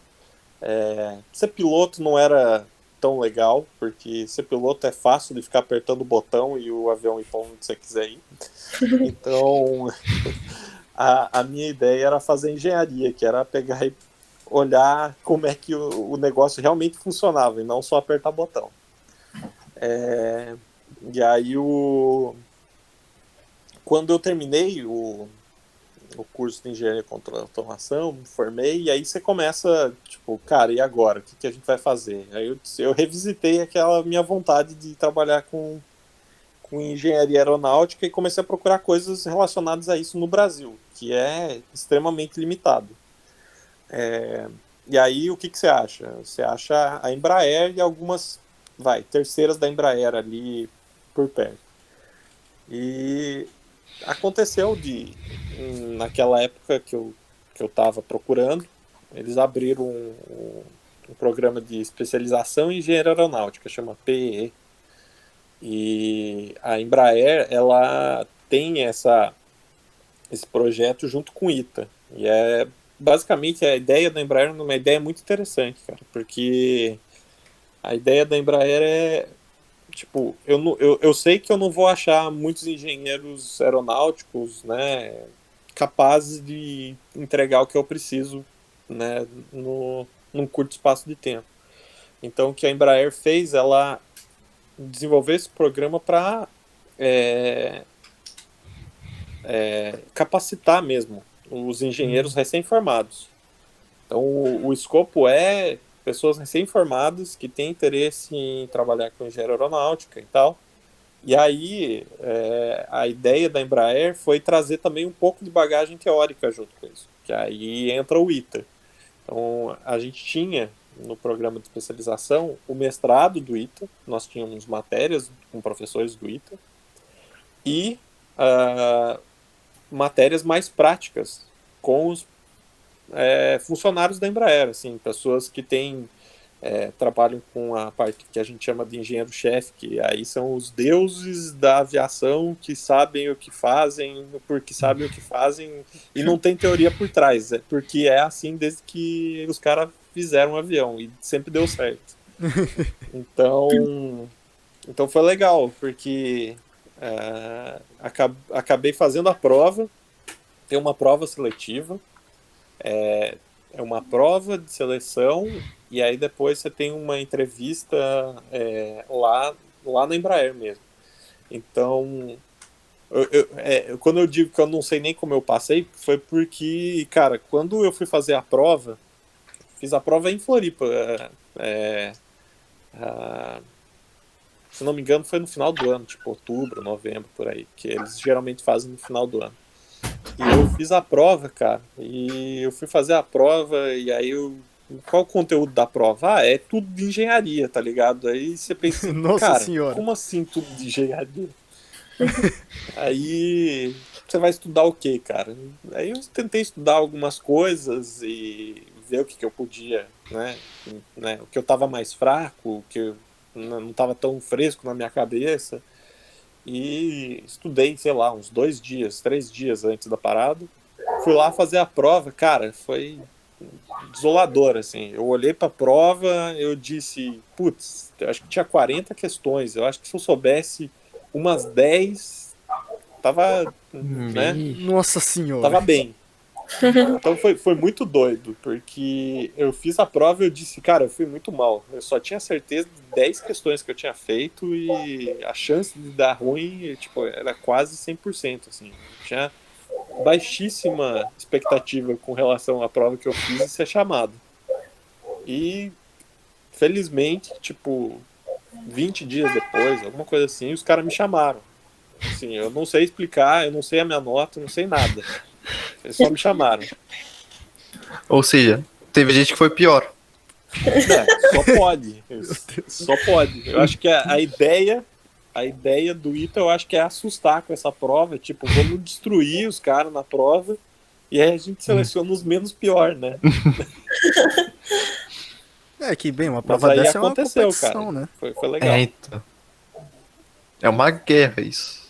[SPEAKER 4] Ser piloto não era tão legal, porque ser piloto é fácil de ficar apertando o botão e o avião ir para onde você quiser ir. Então, a minha ideia era fazer engenharia, que era pegar e olhar como é que o negócio realmente funcionava, e não só apertar botão. E aí, quando eu terminei o curso de engenharia contra automação, me formei, e aí você começa, tipo, cara, e agora? O que a gente vai fazer? Aí eu revisitei aquela minha vontade de trabalhar com engenharia aeronáutica e comecei a procurar coisas relacionadas a isso no Brasil, que é extremamente limitado. E aí, o que você acha? Você acha a Embraer e algumas, terceiras da Embraer ali por perto. E aconteceu naquela época que eu estava procurando, eles abriram um programa de especialização em engenharia aeronáutica, chama PEE. E a Embraer, ela tem esse projeto junto com o ITA. E basicamente a ideia da Embraer é uma ideia muito interessante, cara, porque a ideia da Embraer é, tipo, eu sei que eu não vou achar muitos engenheiros aeronáuticos, né, capazes de entregar o que eu preciso, né, num curto espaço de tempo. Então, o que a Embraer fez, ela desenvolveu esse programa para capacitar mesmo os engenheiros recém-formados. Então, o escopo é pessoas recém-formadas que têm interesse em trabalhar com engenharia aeronáutica e tal. E aí, a ideia da Embraer foi trazer também um pouco de bagagem teórica junto com isso, que aí entra o ITA. Então, a gente tinha, no programa de especialização, o mestrado do ITA, nós tínhamos matérias com professores do ITA, e matérias mais práticas com os funcionários da Embraer, assim, pessoas que trabalham com a parte que a gente chama de engenheiro-chefe, que aí são os deuses da aviação que sabem o que fazem, porque sabem o que fazem, e não tem teoria por trás, porque é assim desde que os caras fizeram um avião, e sempre deu certo. Então foi legal, porque acabei fazendo a prova, tem uma prova seletiva, é uma prova de seleção, e aí depois você tem uma entrevista lá na Embraer mesmo. Então, quando eu digo que eu não sei nem como eu passei, foi porque, cara, quando eu fui fazer a prova, fiz a prova em Floripa, se não me engano foi no final do ano, tipo outubro, novembro, por aí, que eles geralmente fazem no final do ano. E eu fiz a prova, cara, e eu fui fazer a prova, e aí qual o conteúdo da prova? É tudo de engenharia, tá ligado? Aí você pensa,
[SPEAKER 1] Nossa
[SPEAKER 4] cara,
[SPEAKER 1] senhora.
[SPEAKER 4] como assim tudo de engenharia? Aí você vai estudar o quê, cara? Aí eu tentei estudar algumas coisas e ver o que eu podia, né? O que eu tava mais fraco, o que eu não tava tão fresco na minha cabeça. E estudei, sei lá, uns 2 dias, 3 dias antes da parada. Fui lá fazer a prova, cara, foi desolador, assim. Eu olhei pra prova, eu disse, putz, eu acho que tinha 40 questões. Eu acho que se eu soubesse umas 10, tava, né?
[SPEAKER 1] Nossa senhora.
[SPEAKER 4] Tava bem. Então foi muito doido, porque eu fiz a prova e eu disse, cara, eu fui muito mal. Eu só tinha certeza de 10 questões que eu tinha feito e a chance de dar ruim, tipo, era quase 100%, assim. Eu tinha baixíssima expectativa com relação à prova que eu fiz e ser chamado. E, felizmente, tipo, 20 dias depois, alguma coisa assim, os caras me chamaram. Assim, eu não sei explicar, eu não sei a minha nota, eu não sei nada. Eles só me chamaram.
[SPEAKER 2] Ou seja, teve gente que foi pior.
[SPEAKER 4] Só pode. Só pode. Eu acho que a ideia do ITA, eu acho que é assustar com essa prova. Tipo, vamos destruir os caras na prova e aí a gente seleciona os menos pior, né?
[SPEAKER 1] Que bem, uma
[SPEAKER 4] Mas
[SPEAKER 1] prova
[SPEAKER 4] aí
[SPEAKER 1] dessa é uma
[SPEAKER 4] aconteceu,
[SPEAKER 1] competição,
[SPEAKER 4] cara.
[SPEAKER 1] né?
[SPEAKER 4] Foi legal.
[SPEAKER 2] Então. É uma guerra isso.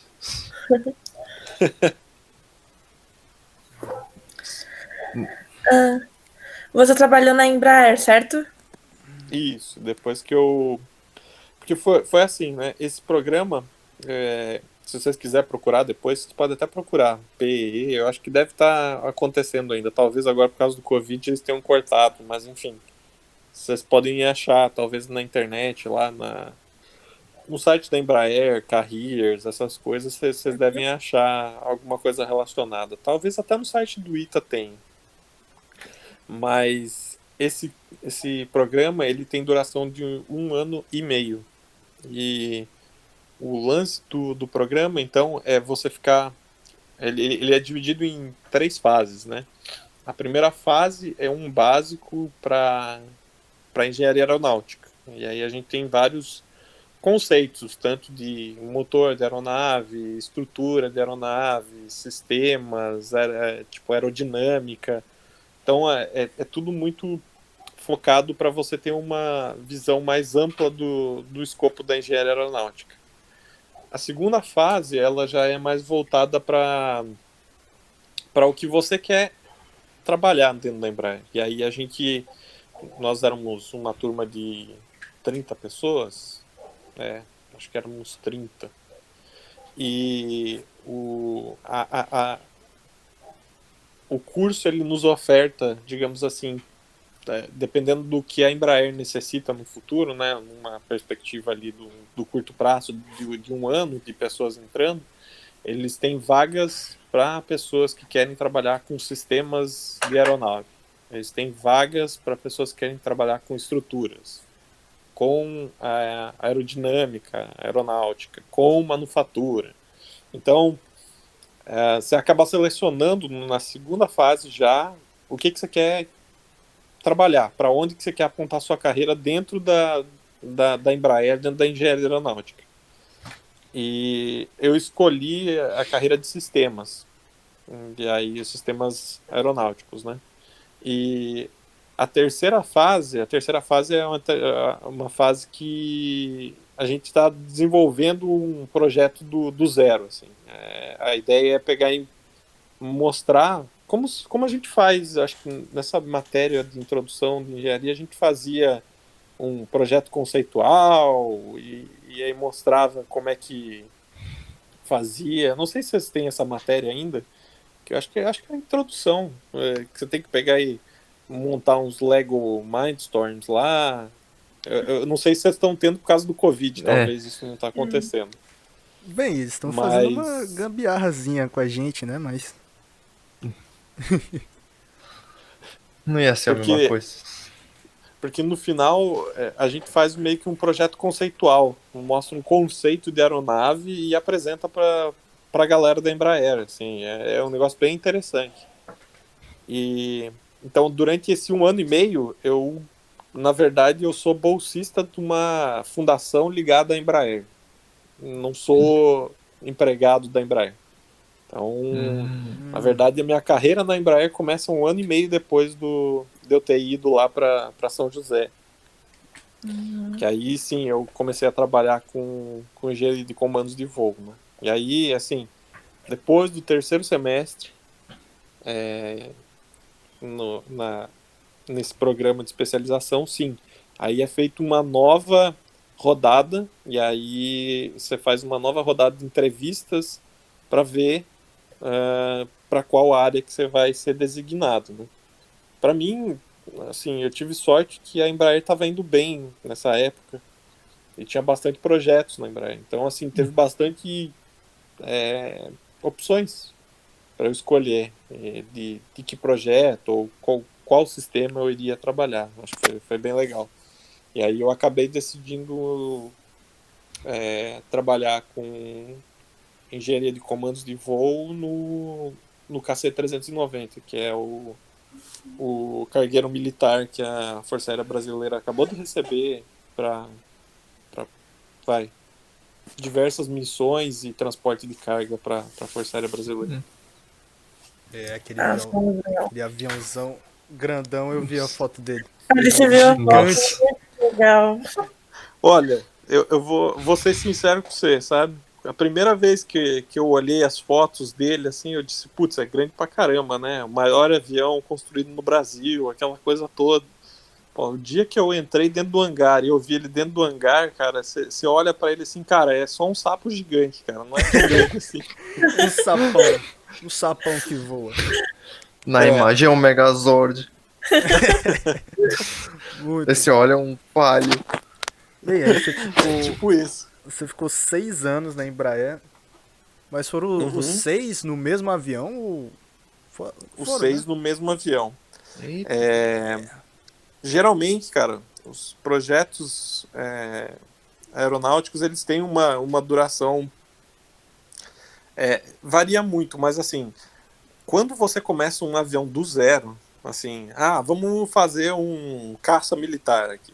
[SPEAKER 3] Você trabalhou na Embraer, certo?
[SPEAKER 4] Isso, depois que eu... Porque foi assim, né? Esse programa, se vocês quiserem procurar depois, vocês podem até procurar. PE, eu acho que deve estar acontecendo ainda. Talvez agora por causa do Covid eles tenham cortado, mas enfim. Vocês podem achar, talvez na internet, lá no site da Embraer, Careers, essas coisas, vocês devem achar alguma coisa relacionada. Talvez até no site do ITA tenha. Mas esse programa, ele tem duração de 1 ano e meio. E o lance do programa, então, é você ficar... Ele é dividido em 3 fases, né? A primeira fase é um básico para engenharia aeronáutica. E aí a gente tem vários conceitos, tanto de motor de aeronave, estrutura de aeronave, sistemas, tipo aerodinâmica. Então é tudo muito focado para você ter uma visão mais ampla do escopo da engenharia aeronáutica. A segunda fase, ela já é mais voltada para o que você quer trabalhar dentro da Embraer. E aí nós éramos uma turma de 30 pessoas, acho que éramos 30. E o curso, ele nos oferta, digamos assim, dependendo do que a Embraer necessita no futuro, né, numa perspectiva ali do curto prazo de 1 ano de pessoas entrando, eles têm vagas para pessoas que querem trabalhar com sistemas de aeronave. Eles têm vagas para pessoas que querem trabalhar com estruturas, com aerodinâmica, aeronáutica, com manufatura. Então, você acaba selecionando na segunda fase já o que você quer trabalhar, para onde que você quer apontar sua carreira dentro da Embraer, dentro da engenharia aeronáutica. E eu escolhi a carreira de sistemas, e aí sistemas aeronáuticos, né? E a terceira fase é uma fase que a gente está desenvolvendo um projeto do zero, assim. A ideia é pegar e mostrar como a gente faz, acho que nessa matéria de introdução de engenharia, a gente fazia um projeto conceitual e aí mostrava como é que fazia. Não sei se vocês têm essa matéria ainda, que eu acho que é a introdução, que você tem que pegar e montar uns Lego Mindstorms lá. Eu não sei se vocês estão tendo por causa do Covid, talvez isso não está acontecendo.
[SPEAKER 1] Bem, eles estão fazendo uma gambiarrazinha com a gente, né? Mas
[SPEAKER 2] não ia ser a mesma coisa.
[SPEAKER 4] Porque no final a gente faz meio que um projeto conceitual, mostra um conceito de aeronave e apresenta para a galera da Embraer, assim, é um negócio bem interessante. E então durante esse 1 ano e meio na verdade eu sou bolsista de uma fundação ligada à Embraer, não sou empregado da Embraer. Então, na verdade, a minha carreira na Embraer começa 1 ano e meio depois de eu ter ido lá para São José. Que aí, sim, eu comecei a trabalhar com engenharia de comandos de voo, né? E aí, assim, depois do 3º semestre, nesse programa de especialização, sim, aí é feita uma nova rodada, e aí você faz uma nova rodada de entrevistas para ver para qual área que você vai ser designado, né? Para mim, assim, eu tive sorte que a Embraer estava indo bem nessa época e tinha bastante projetos na Embraer. Então, assim, teve bastante opções para eu escolher de que projeto ou qual sistema eu iria trabalhar. Acho que foi bem legal. E aí eu acabei decidindo trabalhar com engenharia de comandos de voo no KC-390, que é o cargueiro militar que a Força Aérea Brasileira acabou de receber para diversas missões e transporte de carga para a Força Aérea Brasileira.
[SPEAKER 1] Aquele aviãozão grandão, eu vi a foto dele.
[SPEAKER 3] Você viu a
[SPEAKER 1] Gigante.
[SPEAKER 3] foto? Legal.
[SPEAKER 4] Olha, eu vou ser sincero com você, sabe? A primeira vez que eu olhei as fotos dele, assim, eu disse, putz, é grande pra caramba, né? O maior avião construído no Brasil, aquela coisa toda. Pô, o dia que eu entrei dentro do hangar e eu vi ele dentro do hangar, cara, você olha pra ele assim, cara, é só um sapo gigante, cara, não é tão grande assim.
[SPEAKER 1] Um sapão que voa.
[SPEAKER 2] Na imagem é um Megazord.
[SPEAKER 1] Muito.
[SPEAKER 2] Esse olha é um palio.
[SPEAKER 1] Bem, aí você ficou,
[SPEAKER 4] Tipo isso.
[SPEAKER 1] você ficou 6 anos na Embraer, mas foram os 6 no mesmo avião? Ou
[SPEAKER 4] Os
[SPEAKER 1] foram,
[SPEAKER 4] 6
[SPEAKER 1] né?
[SPEAKER 4] no mesmo avião.
[SPEAKER 2] Eita.
[SPEAKER 4] Geralmente, cara, os projetos aeronáuticos, eles têm uma duração... varia muito, mas assim, quando você começa um avião do zero, assim, vamos fazer um caça militar aqui.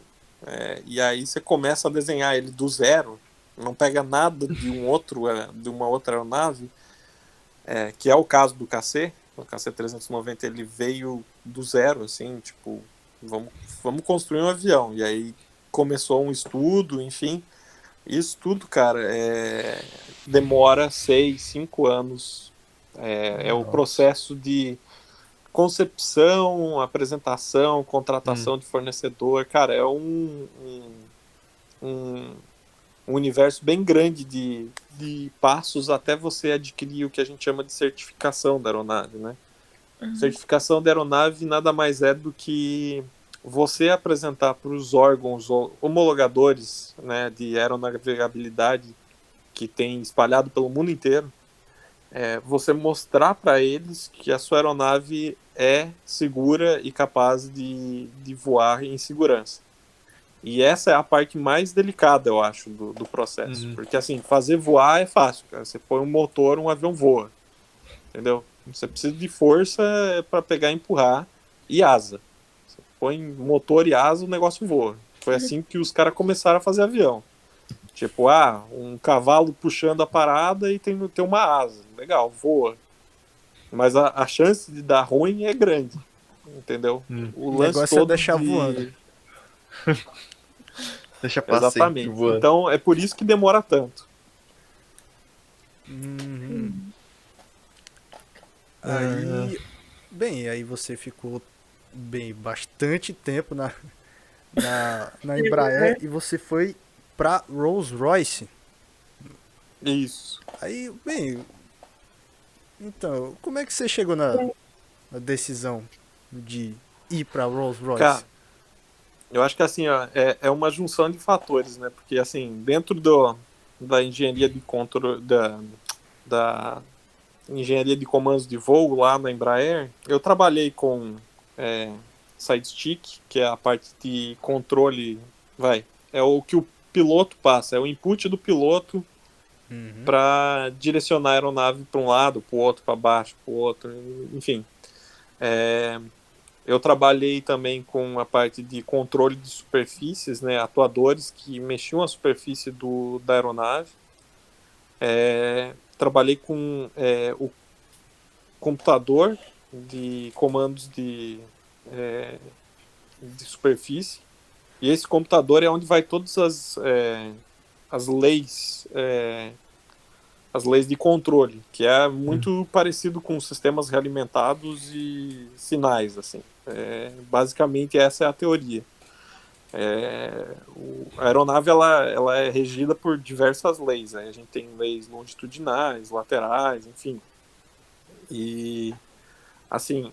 [SPEAKER 4] E aí você começa a desenhar ele do zero, não pega nada de de uma outra aeronave, que é o caso do KC. O KC-390 ele veio do zero, assim, tipo, vamos construir um avião. E aí começou um estudo, enfim. Isso tudo, cara, demora 6, 5 anos. É o processo de concepção, apresentação, contratação de fornecedor. Cara, é um universo bem grande de passos até você adquirir o que a gente chama de certificação da aeronave, né? Certificação da aeronave nada mais é do que você apresentar para os órgãos homologadores, né, de aeronavegabilidade que tem espalhado pelo mundo inteiro, você mostrar para eles que a sua aeronave é segura e capaz de voar em segurança. E essa é a parte mais delicada, eu acho, do processo. Porque, assim, fazer voar é fácil, cara. Você põe um motor, um avião voa. Entendeu? Você precisa de força para pegar e empurrar e asa. Você põe motor e asa, o negócio voa. Foi assim que os caras começaram a fazer avião. Tipo, um cavalo puxando a parada e tem uma asa. Legal, voa. Mas a chance de dar ruim é grande. Entendeu? O lance
[SPEAKER 1] negócio
[SPEAKER 4] todo
[SPEAKER 1] é deixar voando.
[SPEAKER 2] Deixa pra
[SPEAKER 4] Exatamente.
[SPEAKER 2] sempre voando.
[SPEAKER 4] Então é por isso que demora tanto.
[SPEAKER 1] Aí você ficou bastante tempo na Embraer e você foi pra Rolls-Royce.
[SPEAKER 4] Isso.
[SPEAKER 1] Aí, então, como é que você chegou na decisão de ir pra Rolls-Royce?
[SPEAKER 4] Cara, eu acho que assim, ó, é uma junção de fatores, né? Porque assim, dentro da engenharia de controle, da engenharia de comandos de voo lá na Embraer, eu trabalhei com side stick, que é a parte de controle, é o que o piloto passa, é o input do piloto para direcionar a aeronave para um lado, para o outro, para baixo, para o outro, enfim. Eu trabalhei também com a parte de controle de superfícies, né, atuadores que mexiam a superfície da aeronave. Trabalhei com o computador de comandos de superfície, e esse computador é onde vai todas as leis de controle, que é muito parecido com sistemas realimentados e sinais, assim. Basicamente essa é a teoria. A aeronave ela é regida por diversas leis, né? A gente tem leis longitudinais, laterais, enfim. E, assim,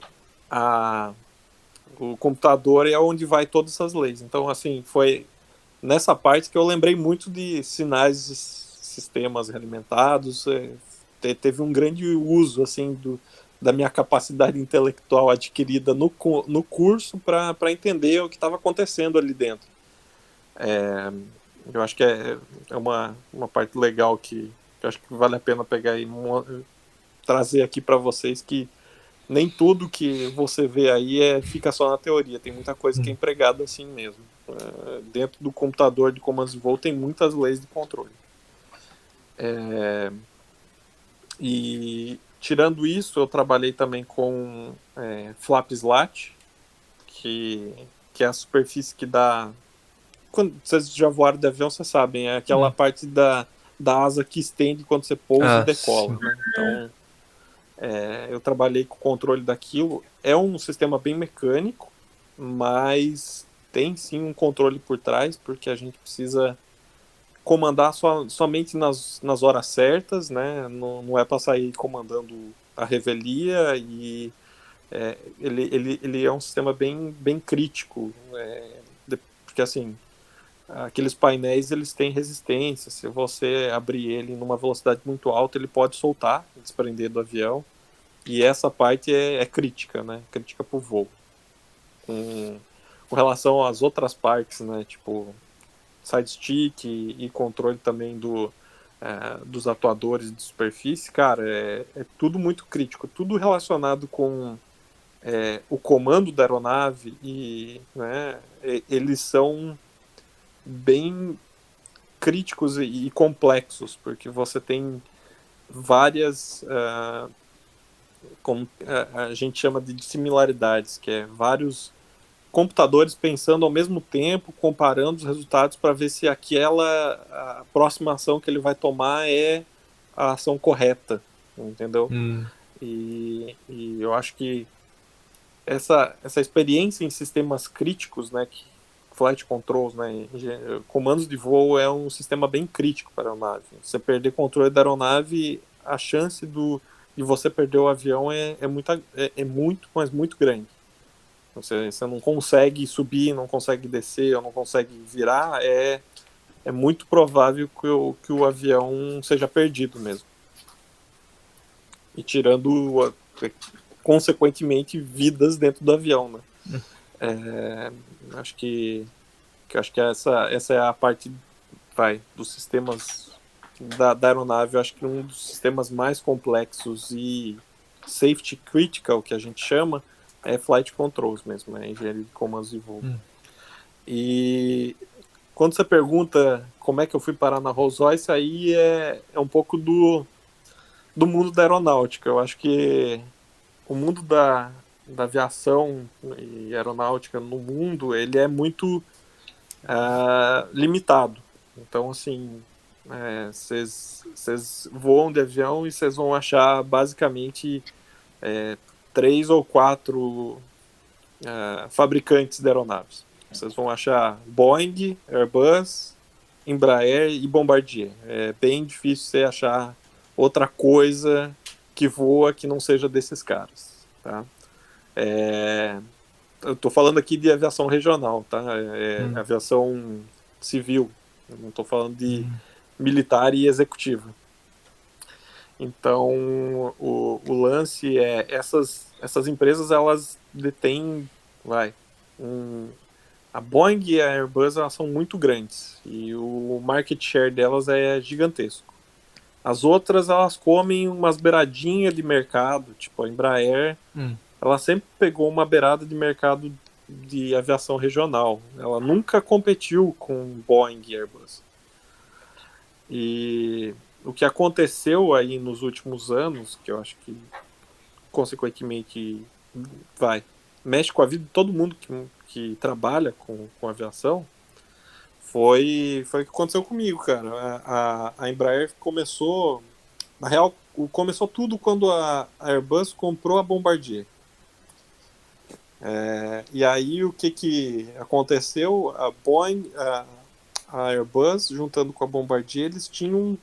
[SPEAKER 4] a, o computador é onde vai todas essas leis. Então, assim, foi nessa parte que eu lembrei muito de sinais de sistemas realimentados. Teve um grande uso, assim, da minha capacidade intelectual adquirida no curso para entender o que estava acontecendo ali dentro. Eu acho que é uma parte legal que eu acho que vale a pena pegar e trazer aqui para vocês, que nem tudo que você vê aí fica só na teoria, tem muita coisa que é empregada assim mesmo. Dentro do computador de comandos de voo tem muitas leis de controle. E tirando isso, eu trabalhei também com flap slat, que é a superfície que dá... Quando vocês já voaram de avião, vocês sabem, é aquela parte da asa que estende quando você pousa e decola, né? Então, eu trabalhei com o controle daquilo. É um sistema bem mecânico, mas tem sim um controle por trás, porque a gente precisa comandar somente nas horas certas, né? Não é para sair comandando a revelia, e ele é um sistema bem crítico, porque assim, aqueles painéis eles têm resistência. Se você abrir ele numa velocidade muito alta, ele pode soltar, desprender do avião, e essa parte é crítica, né? Crítica para o voo. Com relação às outras partes, né? Tipo side stick e controle também dos atuadores de superfície, cara, é tudo muito crítico, tudo relacionado com o comando da aeronave, e né, eles são bem críticos e complexos, porque você tem várias, como a gente chama de similaridades, que é vários computadores pensando ao mesmo tempo, comparando os resultados para ver se a próxima ação que ele vai tomar é a ação correta, entendeu? E eu acho que essa experiência em sistemas críticos, né, flight controls, né, comandos de voo, é um sistema bem crítico para a aeronave. Se você perder controle da aeronave, a chance de você perder o avião muito, mas muito grande. Você não consegue subir, não consegue descer, ou não consegue virar, é muito provável que o avião seja perdido mesmo. E tirando, consequentemente, vidas dentro do avião, né? Acho que essa é a parte dos sistemas da aeronave. Eu acho que um dos sistemas mais complexos e safety critical, que a gente chama, é flight controls mesmo, né? Engenharia de comandos de voo. E quando você pergunta como é que eu fui parar na Rolls-Royce, aí é um pouco do mundo da aeronáutica. Eu acho que o mundo da aviação e aeronáutica no mundo, ele é muito limitado. Então, assim, vocês voam de avião e vocês vão achar basicamente 3 ou 4 fabricantes de aeronaves. Vocês vão achar Boeing, Airbus, Embraer e Bombardier. É bem difícil você achar outra coisa que voa que não seja desses caras, tá? Eu estou falando aqui de aviação regional, tá? Aviação civil. Eu não estou falando de militar e executiva. Então, o lance é essas empresas, elas detêm, a Boeing e a Airbus, elas são muito grandes e o market share delas é gigantesco. As outras, elas comem umas beiradinhas de mercado, tipo a Embraer, ela sempre pegou uma beirada de mercado de aviação regional. Ela nunca competiu com Boeing e Airbus. E o que aconteceu aí nos últimos anos, que eu acho que consequentemente mexe com a vida de todo mundo que trabalha com aviação, foi o que aconteceu comigo, cara. A Embraer começou, na real, começou tudo quando a Airbus comprou a Bombardier. E aí o que aconteceu? A Boeing, a Airbus, juntando com a Bombardier, eles tinham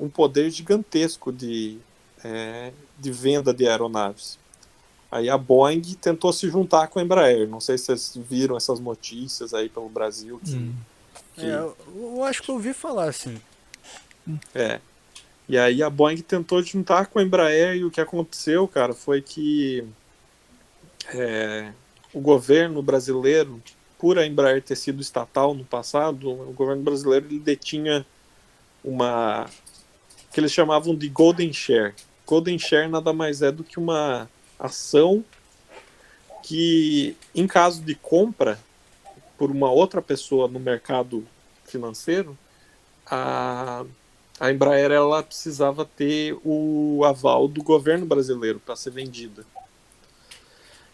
[SPEAKER 4] um poder gigantesco de de venda de aeronaves. Aí a Boeing tentou se juntar com a Embraer. Não sei se vocês viram essas notícias aí pelo Brasil.
[SPEAKER 1] Eu acho que eu ouvi falar assim.
[SPEAKER 4] E aí a Boeing tentou juntar com a Embraer e o que aconteceu, cara, foi que o governo brasileiro, por a Embraer ter sido estatal no passado, o governo brasileiro ele detinha uma que eles chamavam de Golden Share. Golden Share nada mais é do que uma ação que, em caso de compra por uma outra pessoa no mercado financeiro, a Embraer ela precisava ter o aval do governo brasileiro para ser vendida.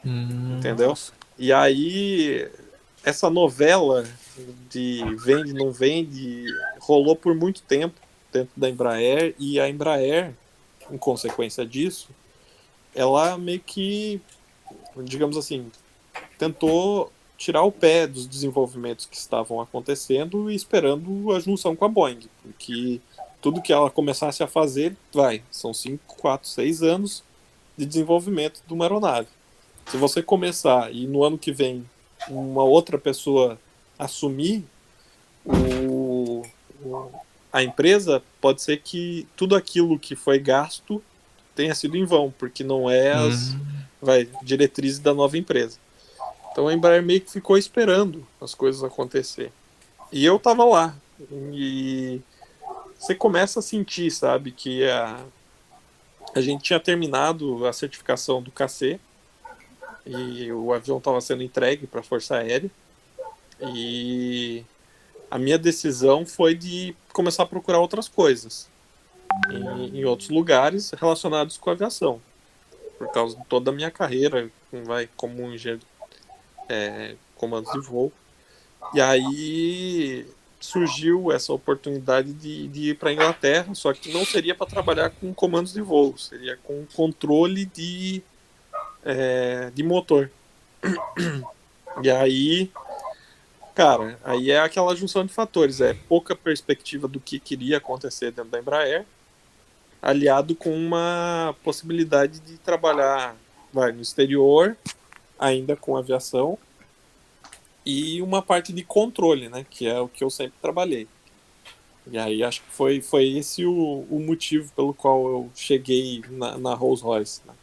[SPEAKER 4] Entendeu?
[SPEAKER 1] Nossa.
[SPEAKER 4] E aí, essa novela de vende, não vende, rolou por muito tempo dentro da Embraer, e a Embraer, em consequência disso, ela meio que, digamos assim, tentou tirar o pé dos desenvolvimentos que estavam acontecendo e esperando a junção com a Boeing, porque tudo que ela começasse a fazer, são 5, 4, 6 anos de desenvolvimento de uma aeronave. Se você começar e no ano que vem uma outra pessoa assumir a empresa, pode ser que tudo aquilo que foi gasto tenha sido em vão, porque não é as diretrizes da nova empresa. Então a Embraer meio que ficou esperando as coisas acontecer. E eu tava lá. E você começa a sentir, sabe, que a gente tinha terminado a certificação do KC e o avião estava sendo entregue para a Força Aérea. E a minha decisão foi de começar a procurar outras coisas em outros lugares relacionados com a aviação, por causa de toda a minha carreira como um engenheiro comandos de voo. E aí surgiu essa oportunidade de ir para a Inglaterra, só que não seria para trabalhar com comandos de voo, seria com controle de motor. E aí, cara, aí é aquela junção de fatores, pouca perspectiva do que queria acontecer dentro da Embraer, aliado com uma possibilidade de trabalhar no exterior, ainda com aviação, e uma parte de controle, né, que é o que eu sempre trabalhei. E aí acho que foi esse o motivo pelo qual eu cheguei na Rolls-Royce, né?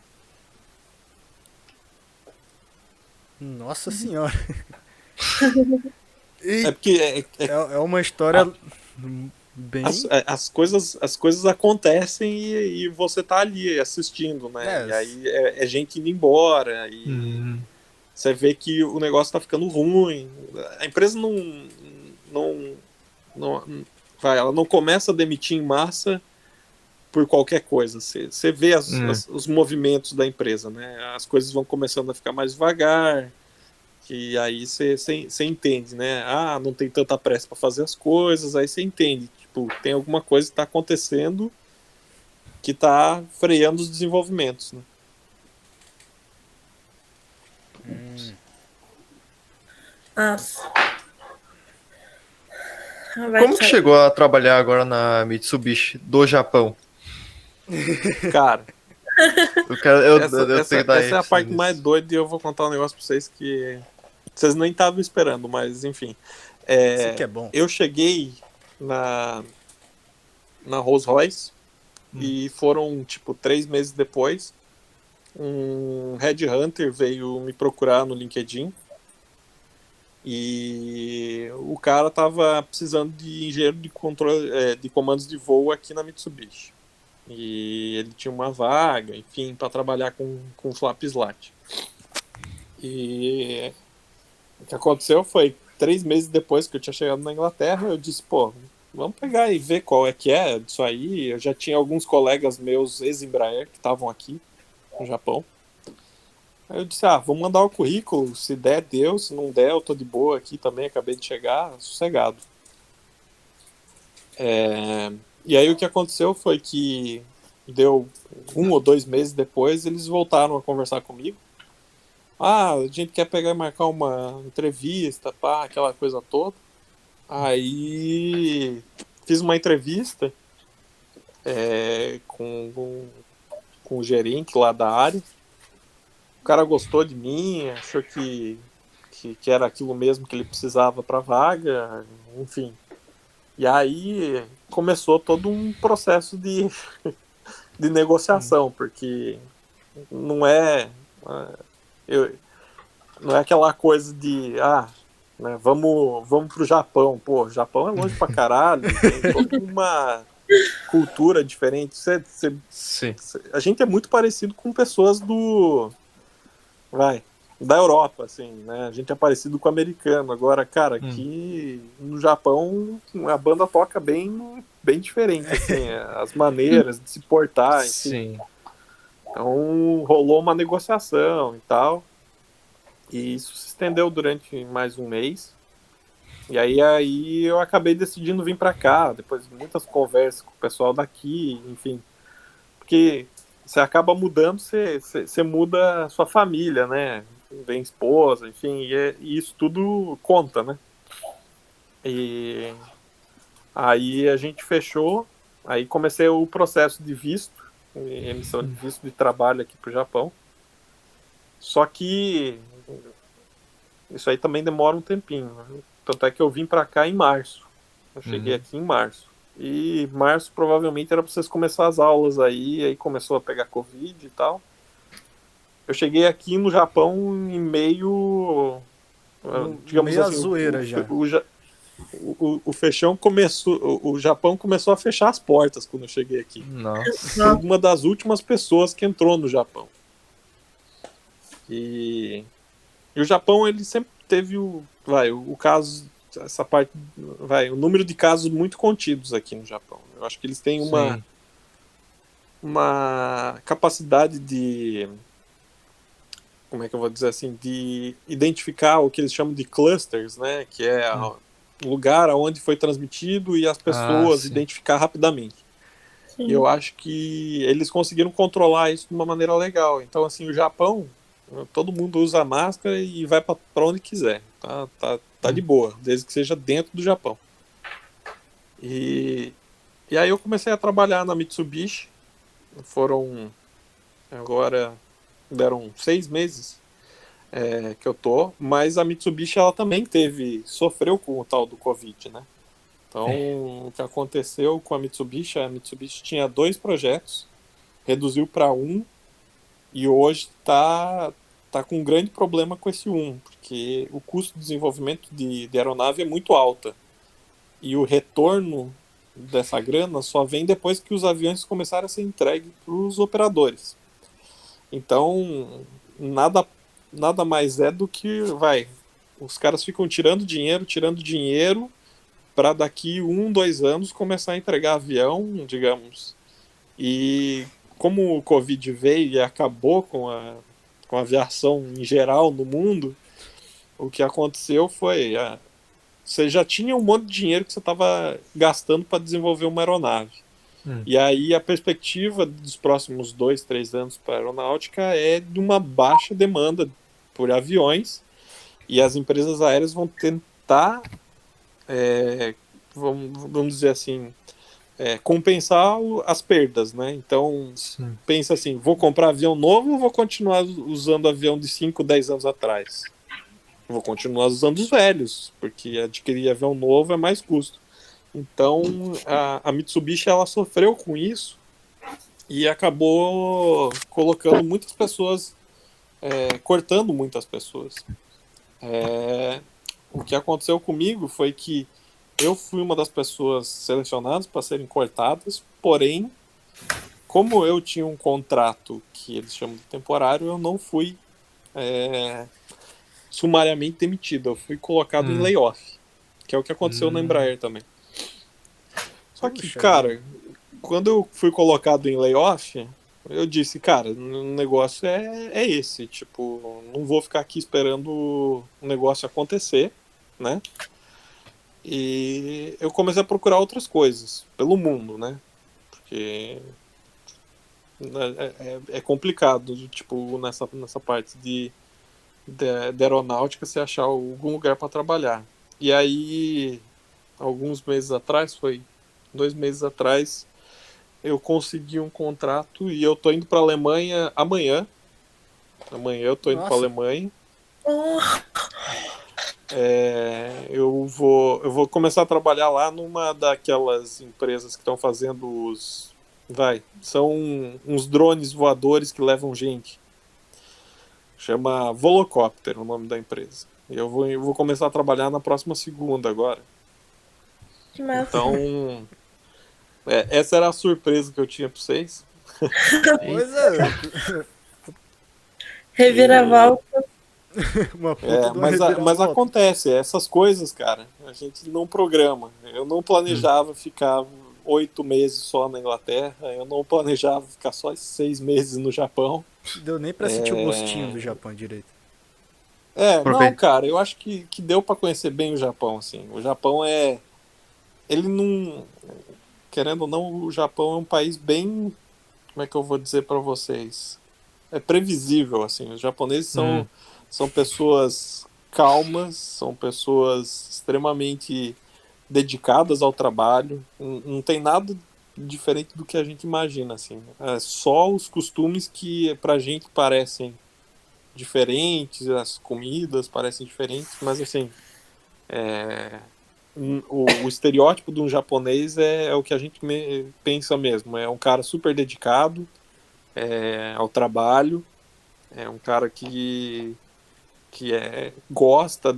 [SPEAKER 1] Nossa senhora.
[SPEAKER 4] Porque
[SPEAKER 1] é uma história bem...
[SPEAKER 4] as coisas acontecem e você tá ali assistindo, né? E aí é gente indo embora e você vê que o negócio tá ficando ruim. A empresa ela não começa a demitir em massa por qualquer coisa. Você vê os movimentos da empresa, né? As coisas vão começando a ficar mais devagar, e aí você entende, né? Não tem tanta pressa para fazer as coisas, aí você entende, tipo, tem alguma coisa que está acontecendo que está freando os desenvolvimentos, né?
[SPEAKER 3] Nossa.
[SPEAKER 2] Como que chegou a trabalhar agora na Mitsubishi do Japão?
[SPEAKER 4] Cara,
[SPEAKER 2] essa
[SPEAKER 4] é a parte mais doida, e eu vou contar um negócio pra vocês que vocês nem estavam esperando, mas enfim.
[SPEAKER 1] Isso que é bom.
[SPEAKER 4] Eu cheguei na Rolls-Royce e foram, tipo, 3 meses depois, um headhunter veio me procurar no LinkedIn e o cara tava precisando de engenheiro de controle, de comandos de voo aqui na Mitsubishi. E ele tinha uma vaga, enfim, para trabalhar com flap slat. E o que aconteceu foi, 3 meses depois que eu tinha chegado na Inglaterra, eu disse, vamos pegar e ver qual é que é disso aí. Eu já tinha alguns colegas meus ex-Embraer que estavam aqui no Japão. Aí eu disse, vamos mandar o currículo, se der, deu, se não der, eu tô de boa aqui também, acabei de chegar, sossegado. E aí o que aconteceu foi que deu 1 ou 2 meses depois, eles voltaram a conversar comigo. A gente quer pegar e marcar uma entrevista, aquela coisa toda. Aí fiz uma entrevista com com o gerente lá da área. O cara gostou de mim, achou que era aquilo mesmo que ele precisava para a vaga, enfim. E aí começou todo um processo de negociação, porque não é, não é aquela coisa de, né, vamos pro Japão. Pô, o Japão é longe pra caralho, tem toda uma cultura diferente.
[SPEAKER 2] Sim.
[SPEAKER 4] A gente é muito parecido com pessoas da Europa, assim, né? A gente é parecido com o americano. Agora, cara, aqui no Japão a banda toca bem diferente, assim, as maneiras de se portar, enfim.
[SPEAKER 2] Sim.
[SPEAKER 4] Então rolou uma negociação e tal, e isso se estendeu durante mais um mês. E aí eu acabei decidindo vir para cá, depois de muitas conversas com o pessoal daqui, enfim, porque você acaba mudando, você muda a sua família, né? Vem esposa, enfim, e isso tudo conta, né? E aí a gente fechou, aí comecei o processo de visto, emissão de visto de trabalho aqui pro Japão. Só que isso aí também demora um tempinho, né? Tanto é que eu vim para cá em março. Eu cheguei aqui em março. E março provavelmente era para vocês começar as aulas aí começou a pegar Covid e tal. Eu cheguei aqui no Japão em meio, digamos
[SPEAKER 1] meio
[SPEAKER 4] assim,
[SPEAKER 1] a zoeira já.
[SPEAKER 4] O fechão começou, o Japão começou a fechar as portas quando eu cheguei aqui.
[SPEAKER 2] Nossa.
[SPEAKER 4] Fui uma das últimas pessoas que entrou no Japão. E o Japão, ele sempre teve o caso, essa parte, o número de casos muito contidos aqui no Japão. Eu acho que eles têm uma capacidade de, como é que eu vou dizer assim, de identificar o que eles chamam de clusters, né, que é o lugar onde foi transmitido e as pessoas identificar rapidamente.
[SPEAKER 3] Sim.
[SPEAKER 4] E eu acho que eles conseguiram controlar isso de uma maneira legal. Então, assim, o Japão, todo mundo usa máscara e vai para onde quiser. Tá de boa, desde que seja dentro do Japão. E aí eu comecei a trabalhar na Mitsubishi. Agora deram 6 meses que eu tô, mas a Mitsubishi ela também sofreu com o tal do Covid, né? Então, o que aconteceu com a Mitsubishi tinha 2 projetos, reduziu para 1, e hoje tá com um grande problema com esse 1, porque o custo de desenvolvimento de aeronave é muito alta. E o retorno dessa grana só vem depois que os aviões começarem a ser entregues para os operadores. Então, nada mais é do que, os caras ficam tirando dinheiro, para daqui 1-2 anos começar a entregar avião, digamos. E como o Covid veio e acabou com a aviação em geral no mundo, o que aconteceu foi você já tinha um monte de dinheiro que você estava gastando para desenvolver uma aeronave. E aí a perspectiva dos próximos 2-3 anos para a aeronáutica é de uma baixa demanda por aviões, e as empresas aéreas vão tentar, vamos dizer assim, compensar as perdas, né? Então, pensa assim, vou comprar avião novo ou vou continuar usando avião de 5-10 anos atrás? Vou continuar usando os velhos, porque adquirir avião novo é mais custo. Então, a Mitsubishi ela sofreu com isso e acabou colocando muitas pessoas, cortando muitas pessoas. O que aconteceu comigo foi que eu fui uma das pessoas selecionadas para serem cortadas, porém, como eu tinha um contrato que eles chamam de temporário, eu não fui sumariamente demitido, eu fui colocado em layoff, que é o que aconteceu na Embraer também. Só que, cara, quando eu fui colocado em layoff, eu disse, cara, o negócio é esse, tipo, não vou ficar aqui esperando o negócio acontecer, né? E eu comecei a procurar outras coisas pelo mundo, né? Porque é complicado, tipo, nessa parte de aeronáutica, você achar algum lugar para trabalhar. E aí, alguns meses atrás, foi 2 meses atrás, eu consegui um contrato e eu tô indo pra Alemanha amanhã. Amanhã eu tô indo pra
[SPEAKER 1] Nossa.
[SPEAKER 4] Alemanha.
[SPEAKER 3] Oh,
[SPEAKER 4] Eu vou começar a trabalhar lá numa daquelas empresas que estão fazendo os. São uns drones voadores que levam gente. Chama Volocopter o nome da empresa. E eu vou começar a trabalhar na próxima segunda agora.
[SPEAKER 3] que massa.
[SPEAKER 4] Então, essa era a surpresa que eu tinha pra vocês.
[SPEAKER 1] Pois é,
[SPEAKER 3] Reviravolta.
[SPEAKER 1] uma puta de uma
[SPEAKER 4] Mas
[SPEAKER 1] reviravolta.
[SPEAKER 4] acontece, essas coisas, cara, a gente não programa. Eu não planejava ficar 8 meses só na Inglaterra, eu não planejava ficar só 6 meses no Japão.
[SPEAKER 1] Deu nem pra sentir o gostinho do Japão direito.
[SPEAKER 4] Não,
[SPEAKER 2] Aproveita.
[SPEAKER 4] cara, eu acho que deu pra conhecer bem o Japão, assim. O Japão ele não. Querendo ou não, o Japão é um país bem. Como é que eu vou dizer pra vocês? É previsível, assim. Os japoneses são pessoas calmas, são pessoas extremamente dedicadas ao trabalho. Não tem nada diferente do que a gente imagina, assim. É só os costumes que pra gente parecem diferentes, as comidas parecem diferentes, mas assim, o estereótipo de um japonês é o que a gente pensa mesmo. É um cara super dedicado ao trabalho, é um cara que gosta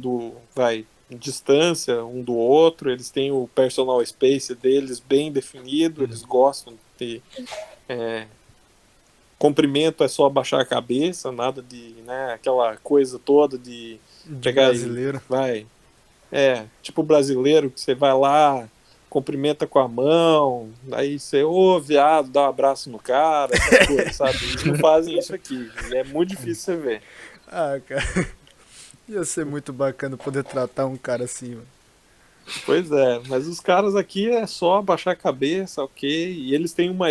[SPEAKER 4] distância um do outro, eles têm o personal space deles bem definido, eles gostam de cumprimento é só abaixar a cabeça, nada de, né, aquela coisa toda de
[SPEAKER 1] De
[SPEAKER 4] pegar
[SPEAKER 1] brasileiro.
[SPEAKER 4] tipo brasileiro que você vai lá, cumprimenta com a mão, aí você, viado, dá um abraço no cara, essas coisas, sabe? Eles não fazem isso aqui, é muito difícil você ver.
[SPEAKER 1] Ah, cara. Ia ser muito bacana poder tratar um cara assim, mano.
[SPEAKER 4] Pois é, mas os caras aqui é só abaixar a cabeça, ok, e eles têm uma,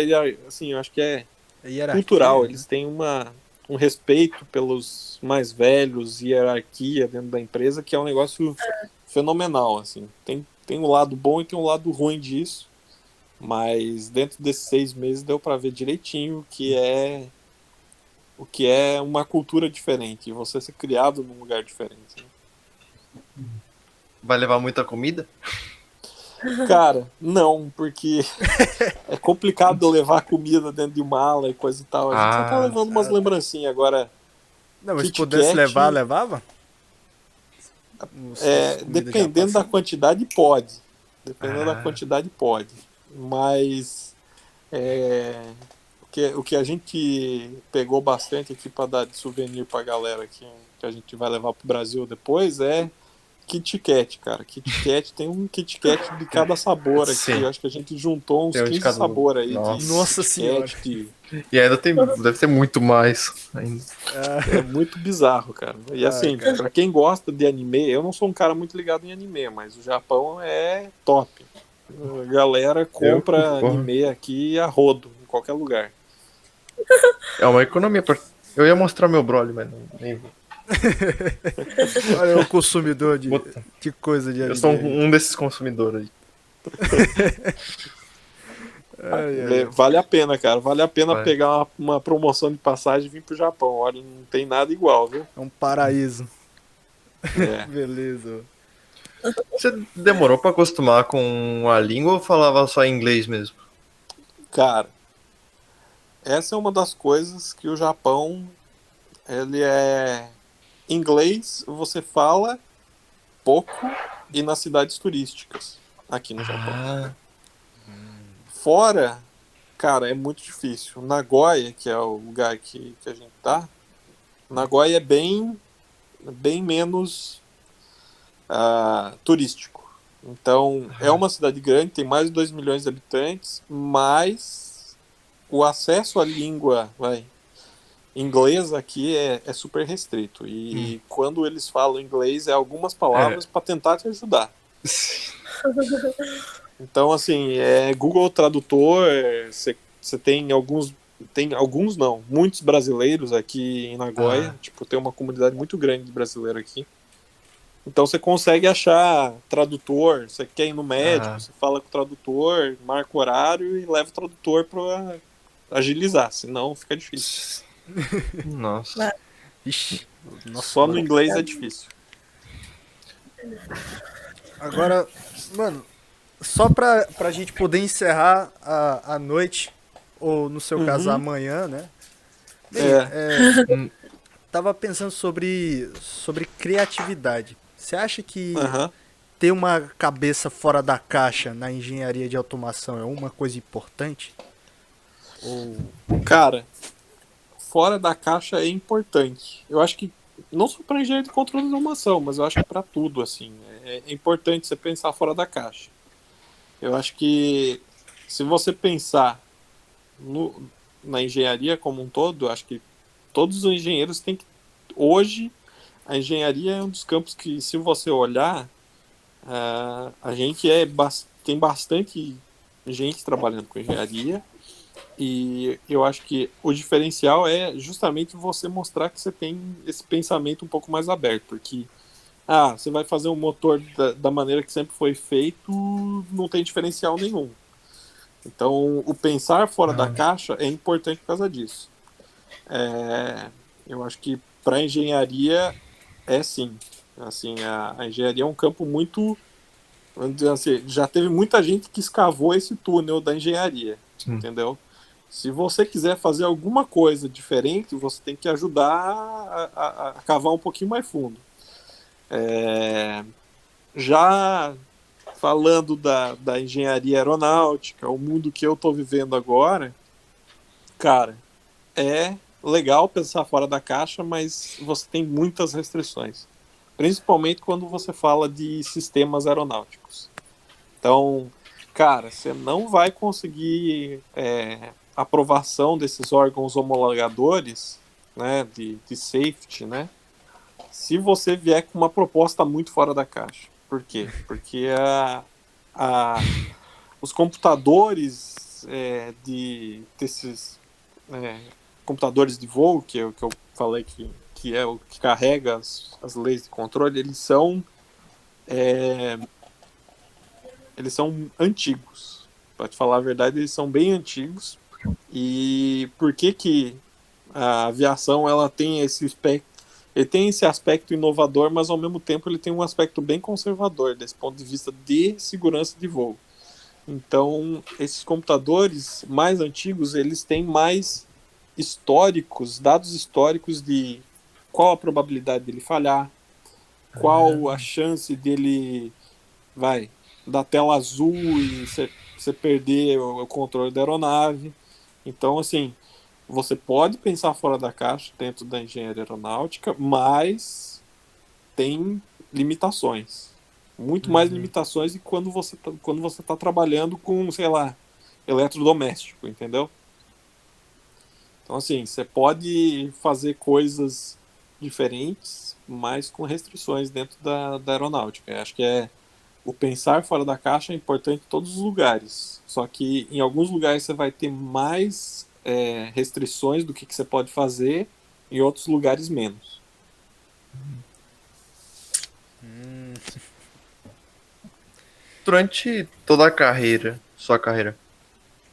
[SPEAKER 4] assim, eu acho que é
[SPEAKER 1] Hierarquia,
[SPEAKER 4] cultural,
[SPEAKER 1] né?
[SPEAKER 4] eles têm um respeito pelos mais velhos, hierarquia dentro da empresa, que é um negócio fenomenal, assim. Tem um lado bom e tem um lado ruim disso, mas dentro desses 6 meses deu para ver direitinho o que é uma cultura diferente, e você ser criado num lugar diferente. Né?
[SPEAKER 2] Vai levar muita comida?
[SPEAKER 4] Cara, não, porque é complicado levar comida dentro de mala e coisa e tal. A gente só tá levando umas lembrancinhas. Agora,
[SPEAKER 1] Não, mas se
[SPEAKER 4] Kit
[SPEAKER 1] pudesse
[SPEAKER 4] Kat,
[SPEAKER 1] levar, levava?
[SPEAKER 4] dependendo da quantidade, pode. Dependendo da quantidade, pode. Mas o que a gente pegou bastante aqui para dar de souvenir pra galera aqui, que a gente vai levar pro Brasil depois, é Kit Kat, cara. Kit Kat tem um Kit Kat de cada sabor aqui.
[SPEAKER 2] Sim.
[SPEAKER 4] Eu acho que a gente juntou uns
[SPEAKER 2] Tem um de
[SPEAKER 4] 15
[SPEAKER 2] cada um.
[SPEAKER 4] sabores aí
[SPEAKER 1] Nossa
[SPEAKER 4] de
[SPEAKER 1] senhora.
[SPEAKER 4] Kit Kat.
[SPEAKER 2] E ainda deve ter muito mais ainda.
[SPEAKER 4] É muito bizarro, cara. E assim,
[SPEAKER 1] cara.
[SPEAKER 4] pra quem gosta de anime, eu não sou um cara muito ligado em anime, mas o Japão é top. A galera compra
[SPEAKER 2] porra.
[SPEAKER 4] anime aqui a rodo, em qualquer lugar.
[SPEAKER 2] É uma economia. Eu ia mostrar meu brolho, mas nem vi.
[SPEAKER 1] Olha o consumidor
[SPEAKER 2] Bota.
[SPEAKER 1] de coisa de
[SPEAKER 2] Eu
[SPEAKER 1] anime.
[SPEAKER 2] sou
[SPEAKER 1] aí.
[SPEAKER 2] um desses consumidores aí.
[SPEAKER 4] Vale a pena, cara. Vale a pena
[SPEAKER 2] Vai.
[SPEAKER 4] pegar uma promoção de passagem e vir pro Japão. Olha, não tem nada igual, viu?
[SPEAKER 1] É um paraíso.
[SPEAKER 4] É.
[SPEAKER 1] Beleza.
[SPEAKER 2] Você demorou pra acostumar com a língua ou falava só inglês mesmo?
[SPEAKER 4] Cara, essa é uma das coisas que o Japão, ele é inglês, você fala pouco e nas cidades turísticas aqui no Japão. Fora, cara, é muito difícil. Nagoya, que é o lugar que a gente tá, Nagoya é bem menos turístico. Então, é uma cidade grande, tem mais de 2 milhões de habitantes, mas o acesso à língua inglesa aqui é super restrito. E quando eles falam inglês, é algumas palavras para tentar te ajudar. Então, assim, Google Tradutor, você tem alguns não, muitos brasileiros aqui em Nagoya, tipo, tem uma comunidade muito grande de brasileiro aqui. Então você consegue achar tradutor, você quer ir no médico,
[SPEAKER 2] Ah.
[SPEAKER 4] você fala com o tradutor, marca o horário e leva o tradutor para agilizar, senão fica difícil.
[SPEAKER 2] Nossa.
[SPEAKER 1] Ixi, nossa,
[SPEAKER 4] Só no
[SPEAKER 1] mano.
[SPEAKER 4] inglês é difícil.
[SPEAKER 1] Agora, mano, só pra gente poder encerrar a noite, ou no seu caso
[SPEAKER 4] Uhum.
[SPEAKER 1] amanhã, né? Bem,
[SPEAKER 4] É.
[SPEAKER 1] tava pensando sobre criatividade. Você acha que
[SPEAKER 4] Aham.
[SPEAKER 1] ter uma cabeça fora da caixa na engenharia de automação é uma coisa importante? Ou.
[SPEAKER 4] Cara, fora da caixa é importante. Eu acho que não só para engenharia de controle de automação, mas eu acho que para tudo assim. É importante você pensar fora da caixa. Eu acho que se você pensar na engenharia como um todo, eu acho que todos os engenheiros têm que. Hoje, a engenharia é um dos campos que, se você olhar, a gente tem bastante gente trabalhando com engenharia. E eu acho que o diferencial é justamente você mostrar que você tem esse pensamento um pouco mais aberto, porque você vai fazer um motor da maneira que sempre foi feito, não tem diferencial nenhum. Então, o pensar fora da caixa é importante por causa disso. Eu acho que para engenharia é sim. Assim, a engenharia é um campo muito, vamos dizer assim, já teve muita gente que escavou esse túnel da engenharia, entendeu? Se você quiser fazer alguma coisa diferente, você tem que ajudar a cavar um pouquinho mais fundo. Já falando da engenharia aeronáutica, o mundo que eu estou vivendo agora, cara, é legal pensar fora da caixa, mas você tem muitas restrições. Principalmente quando você fala de sistemas aeronáuticos. Então, cara, você não vai conseguir aprovação desses órgãos homologadores, né, de safety, né, se você vier com uma proposta muito fora da caixa. Por quê? Porque os computadores desses computadores de voo, que eu falei que é o que carrega as leis de controle, eles são antigos. Para te falar a verdade, eles são bem antigos. E por que a aviação ela tem esse aspecto? Ele tem esse aspecto inovador, mas ao mesmo tempo ele tem um aspecto bem conservador desse ponto de vista de segurança de voo. Então, esses computadores mais antigos, eles têm mais dados históricos de qual a probabilidade dele falhar, qual a chance dele dar tela azul e você perder o controle da aeronave. Então, assim, você pode pensar fora da caixa dentro da engenharia aeronáutica, mas tem limitações. Muito mais limitações de quando você tá trabalhando com, sei lá, eletrodoméstico, entendeu? Então, assim, você pode fazer coisas diferentes, mas com restrições dentro da aeronáutica. Eu acho que o pensar fora da caixa é importante em todos os lugares. Só que em alguns lugares você vai ter mais restrições do que você pode fazer, em outros lugares menos.
[SPEAKER 2] Durante toda a carreira, sua carreira,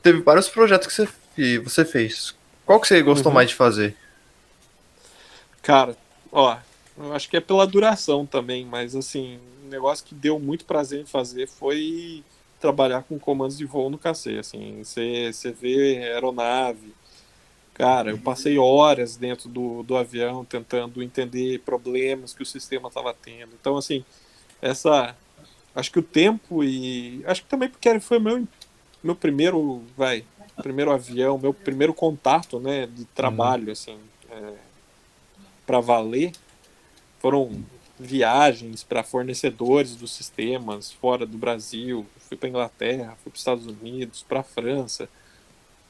[SPEAKER 2] teve vários projetos que você fez. Qual que você gostou mais de fazer?
[SPEAKER 4] Cara, ó, eu acho que é pela duração também, mas assim, um negócio que deu muito prazer em fazer foi trabalhar com comandos de voo no KC, assim, você vê aeronave. Cara, eu passei horas dentro do avião tentando entender problemas que o sistema estava tendo. Então, assim, acho que o tempo e acho que também porque foi meu primeiro avião, meu primeiro contato, né, de trabalho, assim, para valer. Foram viagens para fornecedores dos sistemas fora do Brasil. Fui para Inglaterra, fui para os Estados Unidos, para a França.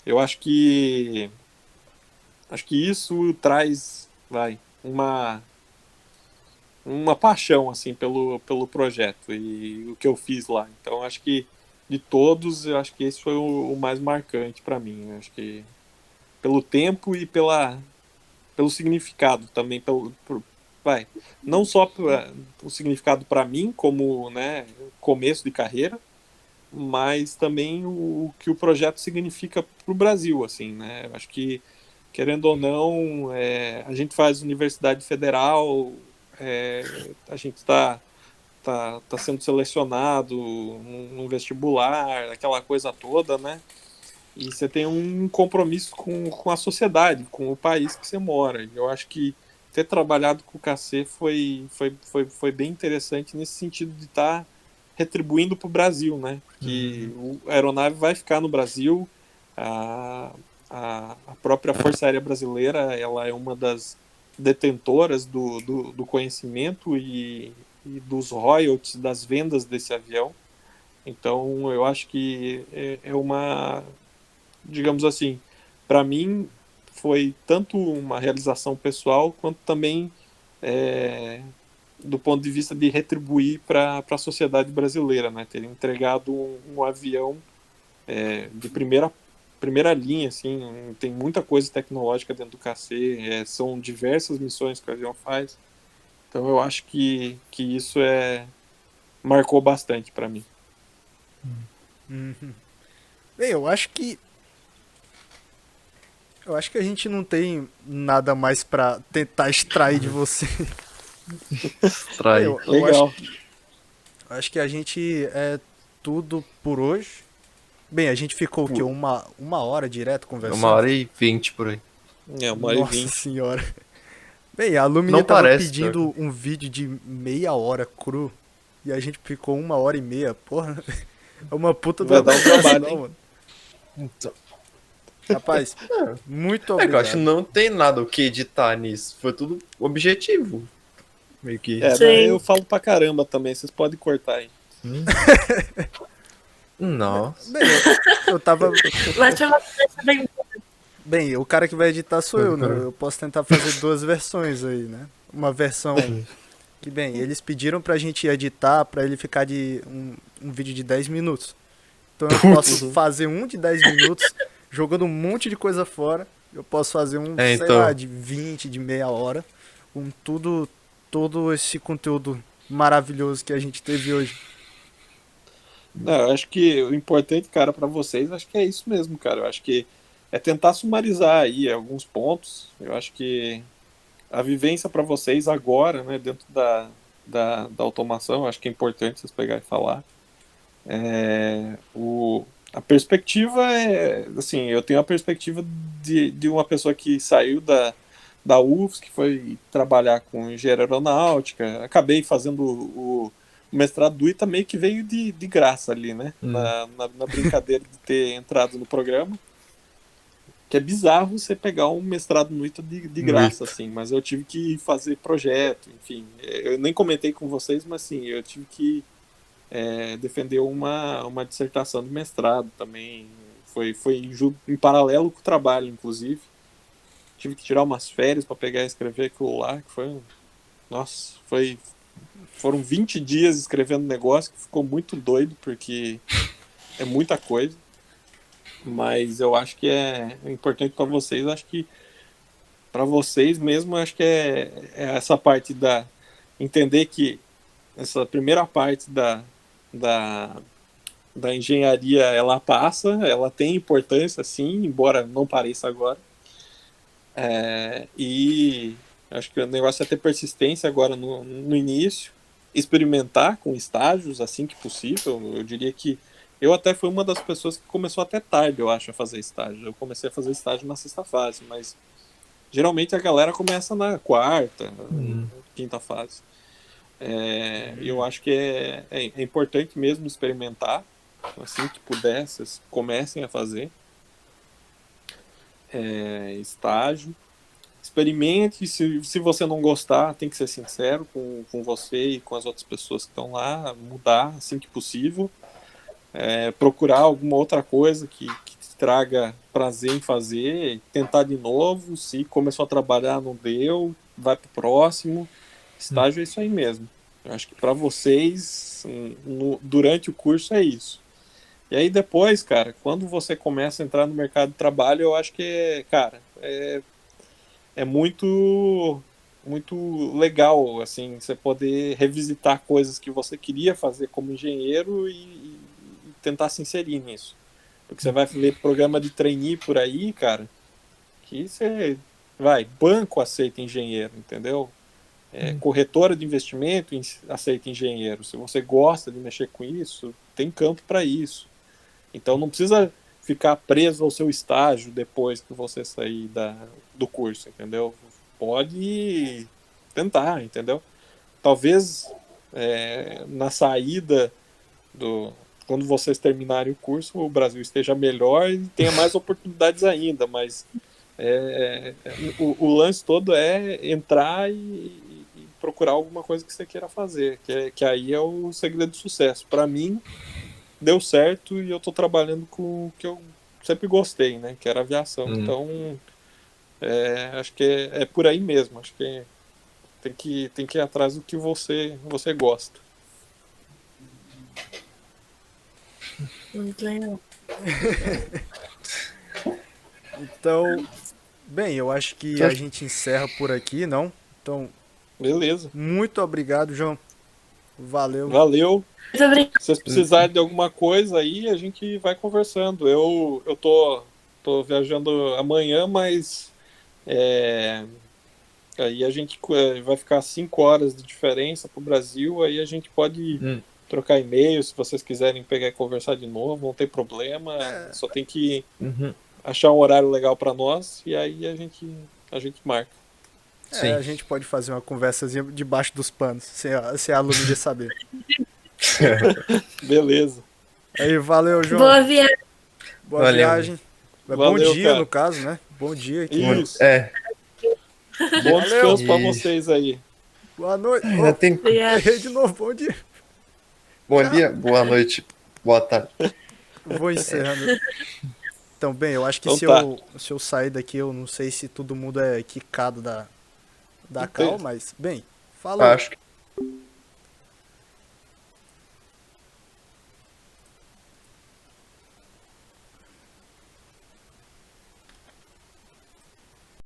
[SPEAKER 4] Eu acho que isso traz uma paixão assim pelo projeto e o que eu fiz lá. Então acho que de todos, eu acho que esse foi o mais marcante para mim. Eu acho que pelo tempo e pelo significado também, vai, não só o significado para mim como, né, começo de carreira, mas também o que o projeto significa para o Brasil, assim, né? Eu acho que, querendo ou não, a gente faz universidade federal, a gente tá sendo selecionado num vestibular, aquela coisa toda, né? E você tem um compromisso com a sociedade, com o país que você mora. Eu acho que ter trabalhado com o KC foi bem interessante nesse sentido de estar retribuindo para o Brasil, né? Que a aeronave vai ficar no Brasil, a própria Força Aérea Brasileira, ela é uma das detentoras do conhecimento e dos royalties das vendas desse avião. Então, eu acho que é uma, digamos assim, para mim foi tanto uma realização pessoal quanto também do ponto de vista de retribuir para a sociedade brasileira, né? Ter entregado um avião de primeira linha, assim, tem muita coisa tecnológica dentro do KC, são diversas missões que o avião faz. Então eu acho que isso marcou bastante para mim.
[SPEAKER 1] Uhum. Bem, eu acho que a gente não tem nada mais pra tentar extrair de você.
[SPEAKER 2] Trai.
[SPEAKER 1] Eu
[SPEAKER 4] Legal.
[SPEAKER 1] acho que a gente é tudo por hoje. Bem, a gente ficou o quê? Uma hora direto conversando?
[SPEAKER 2] 1h20 por aí.
[SPEAKER 4] 1h20.
[SPEAKER 1] Nossa senhora. Bem, a Lumine
[SPEAKER 2] Não
[SPEAKER 1] tava
[SPEAKER 2] parece,
[SPEAKER 1] pedindo um vídeo de meia hora cru e a gente ficou 1h30. Porra, é uma puta
[SPEAKER 4] Vai dar um trabalho, hein?
[SPEAKER 1] mano. Rapaz, muito
[SPEAKER 2] Que eu
[SPEAKER 1] obrigado.
[SPEAKER 2] acho que não tem nada o que editar nisso. Foi tudo objetivo. Meio que.
[SPEAKER 4] Mas
[SPEAKER 3] Sim.
[SPEAKER 4] eu falo pra caramba também, vocês podem cortar aí.
[SPEAKER 2] Nossa.
[SPEAKER 1] Bem, eu tava.
[SPEAKER 3] Mas foi uma conversa bem boa.
[SPEAKER 1] Bem, o cara que vai editar sou eu, né? Eu posso tentar fazer duas versões aí, né? Uma versão que, bem, eles pediram pra gente editar pra ele ficar de um vídeo de 10 minutos. Então eu posso fazer um de 10 minutos, jogando um monte de coisa fora. Eu posso fazer um, sei
[SPEAKER 2] então.
[SPEAKER 1] lá, de 20, de meia hora, com todo esse conteúdo maravilhoso que a gente teve hoje.
[SPEAKER 4] Não, eu acho que o importante, cara, pra vocês, acho que é isso mesmo, cara. Eu acho que é tentar sumarizar aí alguns pontos. Eu acho que a vivência pra vocês agora, né, dentro da automação, eu acho que é importante vocês pegarem e falar. A perspectiva assim, eu tenho a perspectiva de uma pessoa que saiu da UFS, que foi trabalhar com engenharia aeronáutica, acabei fazendo o mestrado do ITA, meio que veio de graça ali, né, na brincadeira de ter entrado no programa, que é bizarro você pegar um mestrado no ITA de graça, assim, mas eu tive que fazer projeto, enfim, eu nem comentei com vocês, mas assim, eu tive que defendeu uma dissertação de mestrado também. Foi em paralelo com o trabalho, inclusive. Tive que tirar umas férias para pegar e escrever aquilo lá, que foi. Nossa, foram 20 dias escrevendo negócio, que ficou muito doido, porque é muita coisa. Mas eu acho que é importante para vocês, acho que para vocês mesmo, acho que é essa parte da entender que essa primeira parte da engenharia, ela passa, ela tem importância, sim, embora não pareça agora. E acho que o negócio é ter persistência agora no início, experimentar com estágios assim que possível. Eu diria que eu até fui uma das pessoas que começou até tarde, eu acho, a fazer estágio. Eu comecei a fazer estágio na sexta fase, mas geralmente a galera começa na quarta, quinta fase. Eu acho que é importante mesmo experimentar, assim que puder, vocês comecem a fazer estágio. Experimente, se você não gostar, tem que ser sincero com você e com as outras pessoas que estão lá, mudar assim que possível, procurar alguma outra coisa que te traga prazer em fazer, tentar de novo, se começou a trabalhar, não deu, vai pro próximo. Estágio é isso aí mesmo. Eu acho que para vocês, durante o curso, é isso. E aí depois, cara, quando você começa a entrar no mercado de trabalho, eu acho que, cara, é muito muito legal, assim, você poder revisitar coisas que você queria fazer como engenheiro e tentar se inserir nisso. Porque você vai ver programa de trainee por aí, cara, que você banco aceita engenheiro, entendeu? Corretora de investimento aceita engenheiro. Se você gosta de mexer com isso, tem campo para isso. Então não precisa ficar preso ao seu estágio depois que você sair do curso, entendeu? Pode tentar, entendeu? Talvez na saída quando vocês terminarem o curso, o Brasil esteja melhor e tenha mais oportunidades ainda, mas o lance todo é entrar e procurar alguma coisa que você queira fazer, que aí é o segredo do sucesso. Para mim, deu certo e eu tô trabalhando com o que eu sempre gostei, né? Que era aviação. Então, acho que é por aí mesmo. Acho que tem que ir atrás do que você gosta.
[SPEAKER 3] Muito legal.
[SPEAKER 1] Então, bem, eu acho que a gente encerra por aqui, não? Então,
[SPEAKER 4] Beleza.
[SPEAKER 1] muito obrigado, João. Valeu.
[SPEAKER 4] Valeu.
[SPEAKER 3] Muito obrigada.
[SPEAKER 4] Se vocês precisarem de alguma coisa aí, a gente vai conversando. Eu tô viajando amanhã, mas aí a gente vai ficar 5 horas de diferença pro Brasil, aí a gente pode trocar e-mail, se vocês quiserem pegar e conversar de novo, não tem problema. Só tem que achar um horário legal para nós e aí a gente marca.
[SPEAKER 2] Sim.
[SPEAKER 1] A gente pode fazer uma conversazinha debaixo dos panos, sem a aluno saber.
[SPEAKER 4] Beleza.
[SPEAKER 1] Aí, valeu, João.
[SPEAKER 3] Boa viagem.
[SPEAKER 1] Boa
[SPEAKER 2] Valeu.
[SPEAKER 1] viagem. Bom
[SPEAKER 4] Valeu,
[SPEAKER 1] dia,
[SPEAKER 4] cara.
[SPEAKER 1] no caso, né? Bom dia aqui.
[SPEAKER 4] Isso.
[SPEAKER 2] Valeu.
[SPEAKER 4] Bom descanso para
[SPEAKER 2] Isso.
[SPEAKER 4] vocês aí.
[SPEAKER 1] Boa noite.
[SPEAKER 2] Ainda tem...
[SPEAKER 3] Obrigada.
[SPEAKER 1] Errei de novo, bom dia.
[SPEAKER 2] Bom dia, boa noite, boa tarde.
[SPEAKER 1] Vou encerrando. Então, bem, eu acho que
[SPEAKER 4] Então
[SPEAKER 1] se eu sair daqui, eu não sei se todo mundo é quicado da
[SPEAKER 4] Entendi.
[SPEAKER 1] cal, mas, bem, falou.
[SPEAKER 2] Acho que